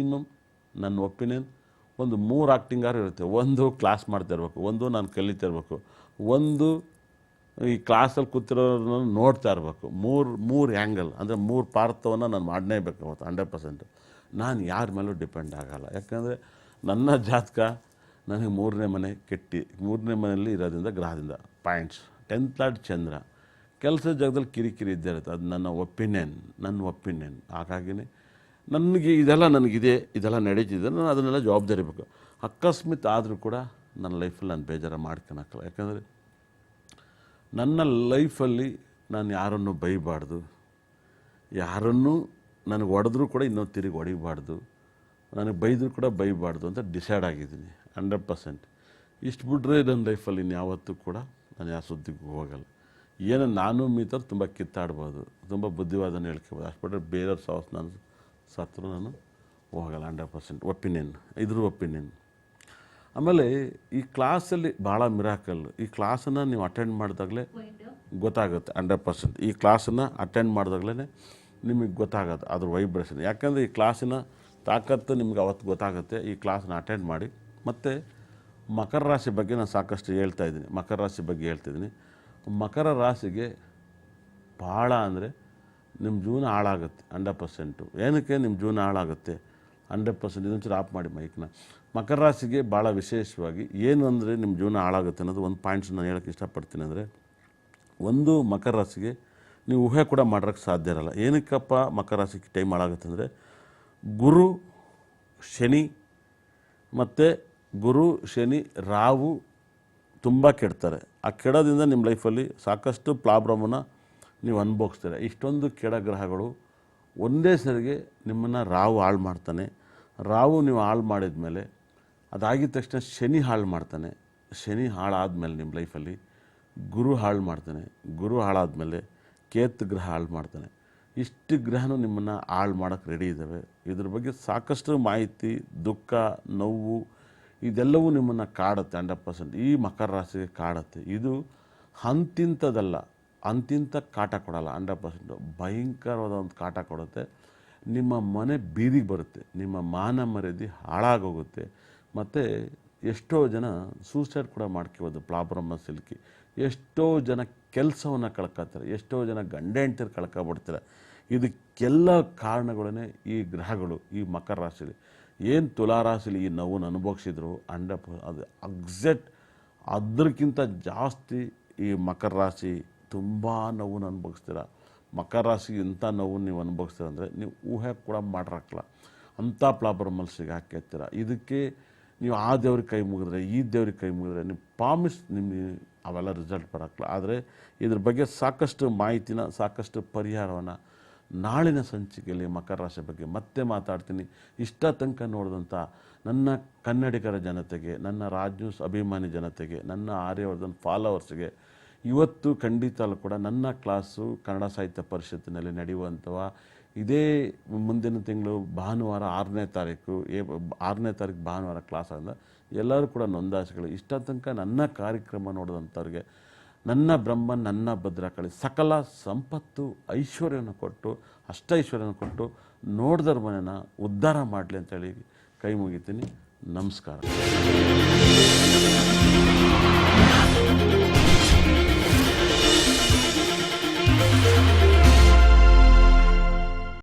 ನನ್ನ ಒಪಿನಿಯನ್ ಒಂದು 3 ಆ್ಯಕ್ಟಿಂಗಾರು ಇರುತ್ತೆ. ಒಂದು ಕ್ಲಾಸ್ ಮಾಡ್ತಾಯಿರ್ಬೇಕು, ಒಂದು ನಾನು ಕಲಿತಿರ್ಬೇಕು, ಒಂದು ಈ ಕ್ಲಾಸಲ್ಲಿ ಕೂತಿರೋರನ್ನ ನೋಡ್ತಾ ಇರಬೇಕು. ಮೂರು ಆ್ಯಂಗಲ್ ಅಂದರೆ 3 ಪಾತ್ರವನ್ನು ನಾನು ಮಾಡಲೇಬೇಕು ಅವತ್ತು 100%. ನಾನು ಯಾರ ಮೇಲೂ ಡಿಪೆಂಡ್ ಆಗೋಲ್ಲ. ಯಾಕಂದರೆ ನನ್ನ ಜಾತಕ ನನಗೆ 3ನೇ ಮನೆ ಕೆಟ್ಟಿ, 3ನೇ ಮನೆಯಲ್ಲಿ ಇರೋದ್ರಿಂದ ಗ್ರಹದಿಂದ ಪಾಯಿಂಟ್ಸ್ 10th ಲಾರ್ಡ್ ಚಂದ್ರ. ಕೆಲಸದ ಜಾಗದಲ್ಲಿ ಕಿರಿಕಿರಿ ಇದ್ದೇ ಇರುತ್ತೆ. ಅದು ನನ್ನ ಒಪಿನಿಯನ್. ಹಾಗಾಗಿನೇ ನನಗೆ ಇದೆಲ್ಲ ನನಗಿದೆ, ಇದೆಲ್ಲ ನಡೀತಿದೆ, ನಾನು ಅದನ್ನೆಲ್ಲ ಜವಾಬ್ದಾರಿ ಬೇಕು. ಅಕಸ್ಮಾತ್ ಆದರೂ ಕೂಡ ನನ್ನ ಲೈಫಲ್ಲಿ ನಾನು ಬೇಜಾರು ಮಾಡ್ಕೊಳಕ್ಕಲ್ಲ. ಯಾಕಂದರೆ ನನ್ನ ಲೈಫಲ್ಲಿ ನಾನು ಯಾರನ್ನು ಬೈಬಾರ್ದು, ಯಾರನ್ನು ನನಗೆ ಹೊಡೆದ್ರೂ ಕೂಡ ಇನ್ನೊಂದು ತಿರುಗಿ ಹೊಡಿಬಾರ್ದು, ನನಗೆ ಬೈದರೂ ಕೂಡ ಬೈಬಾರ್ದು ಅಂತ ಡಿಸೈಡ್ ಆಗಿದ್ದೀನಿ 100%. ಇಷ್ಟು ಬಿಟ್ಟರೆ ನನ್ನ ಲೈಫಲ್ಲಿ ಇನ್ಯಾವತ್ತೂ ಕೂಡ ನಾನು ಯಾವ ಸುದ್ದಿಗೂ ಹೋಗಲ್ಲ. ಏನೋ ನಾನು ಮೀತರು ತುಂಬ ಕಿತ್ತಾಡ್ಬೋದು, ತುಂಬ ಬುದ್ಧಿವಾದನ ಹೇಳ್ಕೊಬೋದು, ಅಷ್ಟು ಬಿಟ್ಟರೆ ಬೇರೆಯವ್ರ ಸಾಹಸ ನಾನು ಸತ್ರು ನಾನು ಹೋಗಲ್ಲ 100%. ಒಪಿನಿಯನ್. ಆಮೇಲೆ ಈ ಕ್ಲಾಸಲ್ಲಿ ಭಾಳ ಮಿರಾಕಲ್ಲು. ಈ ಕ್ಲಾಸನ್ನು ನೀವು ಅಟೆಂಡ್ ಮಾಡಿದಾಗಲೇ ಗೊತ್ತಾಗುತ್ತೆ 100%. ಈ ಕ್ಲಾಸನ್ನು ಅಟೆಂಡ್ ಮಾಡಿದಾಗಲೇ ನಿಮಗೆ ಗೊತ್ತಾಗುತ್ತೆ ಅದ್ರ ವೈಬ್ರೇಷನ್. ಯಾಕಂದರೆ ಈ ಕ್ಲಾಸಿನ ತಾಕತ್ತು ನಿಮ್ಗೆ ಅವತ್ತು ಗೊತ್ತಾಗುತ್ತೆ. ಈ ಕ್ಲಾಸನ್ನ ಅಟೆಂಡ್ ಮಾಡಿ. ಮತ್ತು ಮಕರ ರಾಶಿ ಬಗ್ಗೆ ನಾನು ಸಾಕಷ್ಟು ಹೇಳ್ತಾಯಿದ್ದೀನಿ. ಮಕರ ರಾಶಿಗೆ ಭಾಳ ಅಂದರೆ ನಿಮ್ಮ ಜೀವನ ಹಾಳಾಗುತ್ತೆ 100%. ಏನಕ್ಕೆ ನಿಮ್ಮ ಜೀವನ ಹಾಳಾಗುತ್ತೆ 100%? ಇದೊಂಚೂರು ಆಫ್ ಮಾಡಿ ಮೈಕ್ನ. ಮಕರ ರಾಶಿಗೆ ಭಾಳ ವಿಶೇಷವಾಗಿ ಏನು ಅಂದರೆ ನಿಮ್ಮ ಜೀವನ ಹಾಳಾಗುತ್ತೆ ಅನ್ನೋದು ಒಂದು ಪಾಯಿಂಟ್ಸ್ ನಾನು ಹೇಳೋಕ್ಕೆ ಇಷ್ಟಪಡ್ತೀನಿ. ಅಂದರೆ ಒಂದು, ಮಕರ ರಾಶಿಗೆ ನೀವು ಊಹೆ ಕೂಡ ಮಾಡೋಕ್ಕೆ ಸಾಧ್ಯ ಇರಲ್ಲ. ಏನಕ್ಕಪ್ಪ ಮಕರ ರಾಶಿಗೆ ಟೈಮ್ ಹಾಳಾಗುತ್ತೆ ಅಂದರೆ ಗುರು ಶನಿ ರಾಹು ತುಂಬ ಕೆಡ್ತಾರೆ. ಆ ಕೆಡೋದ್ರಿಂದ ನಿಮ್ಮ ಲೈಫಲ್ಲಿ ಸಾಕಷ್ಟು ಪ್ರಾಬ್ಲಮನ್ನು ನೀವು ಅನುಭವಿಸ್ತೀರ. ಇಷ್ಟೊಂದು ಕೆಡ ಗ್ರಹಗಳು ಒಂದೇ ಸರಿಗೆ ನಿಮ್ಮನ್ನು ರಾಹು ಹಾಳು ಮಾಡ್ತಾನೆ. ರಾಹು ನೀವು ಹಾಳು ಮಾಡಿದ ಮೇಲೆ ಅದಾಗಿದ ತಕ್ಷಣ ಶನಿ ಹಾಳು ಮಾಡ್ತಾನೆ. ಶನಿ ಹಾಳಾದ್ಮೇಲೆ ನಿಮ್ಮ ಲೈಫಲ್ಲಿ ಗುರು ಹಾಳು ಮಾಡ್ತಾನೆ. ಗುರು ಹಾಳಾದ್ಮೇಲೆ ಕೇತು ಗ್ರಹ ಹಾಳು ಮಾಡ್ತಾನೆ. ಇಷ್ಟು ಗ್ರಹನೂ ನಿಮ್ಮನ್ನು ಹಾಳು ಮಾಡೋಕ್ಕೆ ರೆಡಿ ಇದ್ದಾವೆ. ಇದ್ರ ಬಗ್ಗೆ ಸಾಕಷ್ಟು ಮಾಹಿತಿ, ದುಃಖ, ನೋವು ಇದೆಲ್ಲವೂ ನಿಮ್ಮನ್ನು ಕಾಡುತ್ತೆ 100%. ಈ ಮಕರ ರಾಶಿಗೆ ಕಾಡುತ್ತೆ. ಇದು ಅಂತಿಂಥದ್ದಲ್ಲ, ಅಂತಿಂಥ ಕಾಟ ಕೊಡಲ್ಲ 100%. ಭಯಂಕರವಾದ ಒಂದು ಕಾಟ ಕೊಡುತ್ತೆ. ನಿಮ್ಮ ಮನೆ ಬೀದಿಗೆ ಬರುತ್ತೆ, ನಿಮ್ಮ ಮಾನ ಮರ್ಯಾದೆ ಹಾಳಾಗೋಗುತ್ತೆ. ಮತ್ತು ಎಷ್ಟೋ ಜನ ಸೂಸೈಡ್ ಕೂಡ ಮಾಡ್ಕೋಬೋದು ಪ್ರಾಬ್ಲಮ್ನ ಸಿಲುಕಿ. ಎಷ್ಟೋ ಜನ ಕೆಲಸವನ್ನು ಕಳ್ಕೊತಾರೆ, ಎಷ್ಟೋ ಜನ ಗಂಡ ಹೆಂಡ್ತಿರು ಕಳ್ಕೊಬಿಡ್ತಾರೆ. ಇದಕ್ಕೆಲ್ಲ ಕಾರಣಗಳೇ ಈ ಗ್ರಹಗಳು. ಈ ಮಕರ ರಾಶಿಲಿ ಏನು ತುಲಾರಾಶಿಲಿ ಈ ನೋವನ್ನು ಅನುಭವಿಸಿದ್ರು 100%, ಅದು ಎಕ್ಸಾಕ್ಟ್ ಅದಕ್ಕಿಂತ ಜಾಸ್ತಿ ಈ ಮಕರ ರಾಶಿ ತುಂಬ ನೋವನ್ನು ಅನುಭವಿಸ್ತೀರ. ಮಕರ ರಾಶಿಗೆ ಇಂಥ ನೋವನ್ನು ನೀವು ಅನುಭವಿಸ್ತೀರ ಅಂದರೆ ನೀವು ಊಹೆ ಕೂಡ ಮಾಡಿರಕ್ಕಲ್ಲ, ಅಂಥ ಪ್ರಾಬ್ಲಮಲ್ಲಿ ಸಿಗಾಕಿರ್ತೀರ. ಇದಕ್ಕೆ ನೀವು ಆ ದೇವ್ರಿಗೆ ಕೈ ಮುಗಿದ್ರೆ, ಈ ದೇವ್ರಿಗೆ ಕೈ ಮುಗಿದ್ರೆ ನೀವು ಪ್ರಾಮಿಸ್ ನಿಮಗೆ ಅವೆಲ್ಲ ರಿಸಲ್ಟ್ ಬರೋಕ್ಕಲ್ಲ. ಆದರೆ ಇದ್ರ ಬಗ್ಗೆ ಸಾಕಷ್ಟು ಮಾಹಿತಿನ, ಸಾಕಷ್ಟು ಪರಿಹಾರವನ್ನು ನಾಳಿನ ಸಂಚಿಕೆಯಲ್ಲಿ ಮಕರ ರಾಶಿ ಬಗ್ಗೆ ಮತ್ತೆ ಮಾತಾಡ್ತೀನಿ. ಇಷ್ಟ ತನಕ ನೋಡಿದಂಥ ನನ್ನ ಕನ್ನಡಿಗರ ಜನತೆಗೆ, ನನ್ನ ರಾಜ್ ನ್ಯೂಸ್ ಅಭಿಮಾನಿ ಜನತೆಗೆ, ನನ್ನ ಆರ್ಯವರ್ಧನ್ ಫಾಲೋವರ್ಸ್ಗೆ ಇವತ್ತು ಖಂಡಿತ ಕೂಡ ನನ್ನ ಕ್ಲಾಸು ಕನ್ನಡ ಸಾಹಿತ್ಯ ಪರಿಷತ್ತಿನಲ್ಲಿ ನಡೆಯುವಂಥವ ಇದೇ ಮುಂದಿನ ತಿಂಗಳು ಭಾನುವಾರ 6ನೇ ತಾರೀಕು ಭಾನುವಾರ ಕ್ಲಾಸ್ ಆದ ಎಲ್ಲರೂ ಕೂಡ ನೋಂದಾಯಿಸಿಗಳು. ಇಷ್ಟ ತನಕ ನನ್ನ ಕಾರ್ಯಕ್ರಮ ನೋಡಿದಂಥವ್ರಿಗೆ ನನ್ನ ಬ್ರಹ್ಮನ್ ನನ್ನ ಭದ್ರಕಾಳಿ ಸಕಲ ಸಂಪತ್ತು ಐಶ್ವರ್ಯವನ್ನು ಕೊಟ್ಟು ಅಷ್ಟೈಶ್ವರ್ಯವನ್ನು ಕೊಟ್ಟು ನೋಡಿದರ ಮನೆಯನ್ನು ಉದ್ಧಾರ ಮಾಡಲಿ ಅಂತೇಳಿ ಕೈ ಮುಗಿತೀನಿ. ನಮಸ್ಕಾರ.